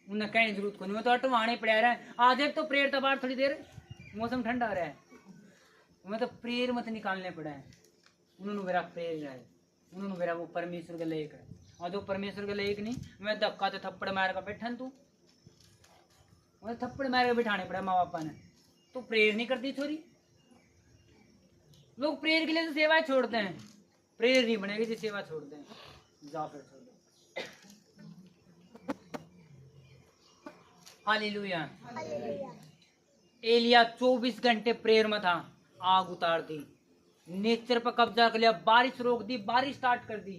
[SPEAKER 1] उन्हें कहने जरूरत को नहीं, वो तो अटवाने पड़ा रहा है। आज एक तो प्रेयर तबार थोड़ी देर, मौसम ठंडा रहा है, उन्हें तो प्रेयर मत निकालने पड़ा है। उन्होंने मेरा प्रेयर है, उन्होंने मेरा वो परमेश्वर के लायक है, और जो परमेश्वर के लायक नहीं, मैं धक्का तो थप्पड़ मार कर बैठन तू, उन्हें थप्पड़ मार के बिठाने पड़ा माँ बापा ने। तो प्रेयर नहीं करती छोरी, लोग प्रेयर के लिए तो सेवा छोड़ते हैं, प्रेयर नहीं बनेगी तो सेवा छोड़ते हैं। जाओ फिर छोड़ दो। हालेलुया। एलिया 24 घंटे प्रेयर में था, आग उतार दी, नेचर पर कब्जा कर लिया, बारिश रोक दी, बारिश स्टार्ट कर दी,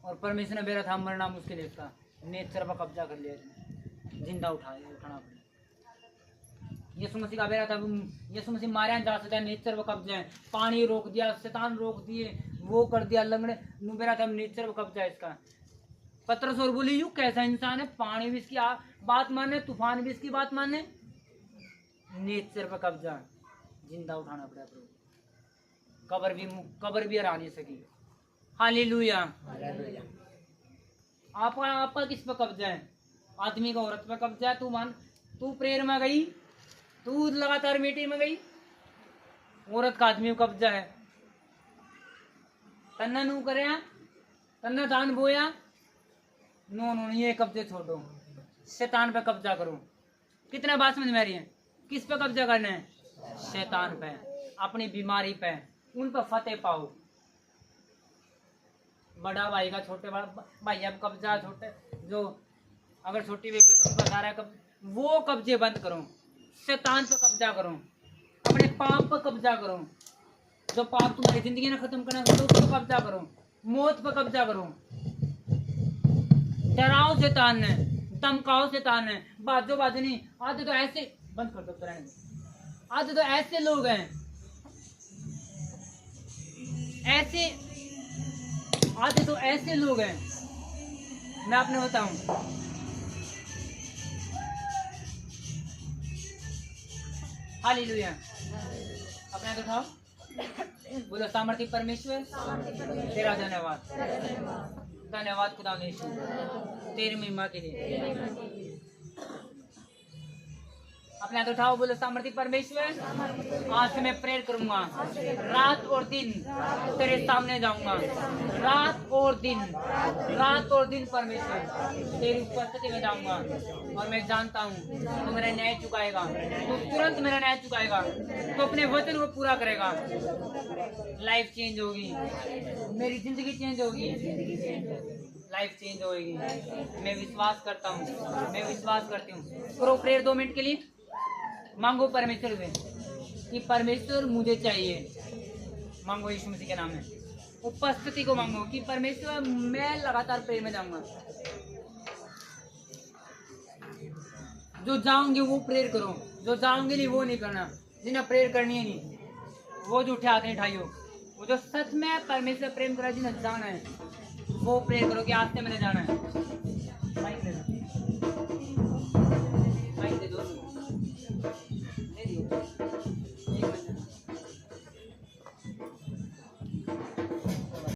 [SPEAKER 1] और परमेश्वर ने बेरा था मरना मुश्किल है इसका, नेचर पर कब्जा कर लिया इसने, जिंदा उठाना पड़ा। यीशु मसीह का बेरा था, यीशु मसीह मारा जा सकता है, नेचर पर कब्जा है, पानी रोक दिया, शैतान रोक दिए, वो कर दिया, लंगड़े बेरा था, नेचर पर कब्जा है इसका। पतरस और बोली, यू कैसा इंसान है, पानी भी इसकी बात माने, तूफान भी इसकी बात माने, नेचर पर कब्जा, जिंदा उठाना पड़ा प्रभु, कब्र भी हरा नहीं सकी। हालेलुया। आपका किस पे कब्जा है? आदमी का औरत पे कब्जा है। तू प्रेयर में गई, तू लगातार मीटिंग में गई, औरत का आदमी पे कब्जा है। तन्ना नू करे, तन्ना दान बोया, नो ये कब्जे छोड़ो, शैतान पे कब्जा करो। कितना बात समझ में आ रही है? किस पे कब्जा करना है? शैतान पे, अपनी बीमारी पे, उन पर फतेह पाओ। बड़ा भाई का छोटे भाई अब कब्जा, छोटे जो अगर छोटी बेबी तो उनका सारा वो कब्जे बंद करो, शैतान पे कब्जा करो, अपने पाप पे कब्जा करो, जो पाप तुम्हारी जिंदगी ने खत्म करना है उस पर कब्जा करो, मौत पे कब्जा करो। डराओ शैतान ने, धमकाओ शैतान ने, बाजो नहीं। आधे तो ऐसे बंद कर दो, आधे तो ऐसे लोग हैं, आधे तो ऐसे लोग हैं, मैं आपने बताऊं, हालेलुया। अपने हाथ उठाओ, बोलो सामर्थ्य परमेश्वर तेरा धन्यवाद, धन्यवाद खुदा यीशु तेरी महिमा के लिए। अपने हाथ उठाओ, बोलो सामर्थ्य परमेश्वर, आज से मैं प्रेयर करूंगा, रात और दिन तेरे सामने जाऊंगा, रात और दिन परमेश्वर तेरी उपस्थिति में जाऊंगा, और मैं जानता हूँ तो मेरा न्याय चुकाएगा, तो तुरंत मेरा न्याय चुकाएगा, तो अपने वचन को पूरा करेगा। लाइफ चेंज होगी, मेरी जिंदगी चेंज होगी, लाइफ चेंज होगी। मैं विश्वास करता हूँ, मैं विश्वास करती हूँ। करो प्रेयर 2 मिनट के लिए, मांगो परमेश्वर से कि परमेश्वर मुझे चाहिए। मांगो यीशु मसीह के नाम में, उपस्थिति को मांगो कि परमेश्वर मैं लगातार प्रेयर में जाऊंगा। जो जाओगे वो प्रेयर करो, जो जाओगे नहीं वो नहीं करना। जिन्हें प्रेयर करनी है नहीं, वो जो उठे हाथ नहीं उठाइयो। वो जो सच में परमेश्वर प्रेम करा, जिन्हें जाना है वो प्रेयर करो कि आज से मैंने जाना है। माइक दे दो, माइक दे दो, दे दियो।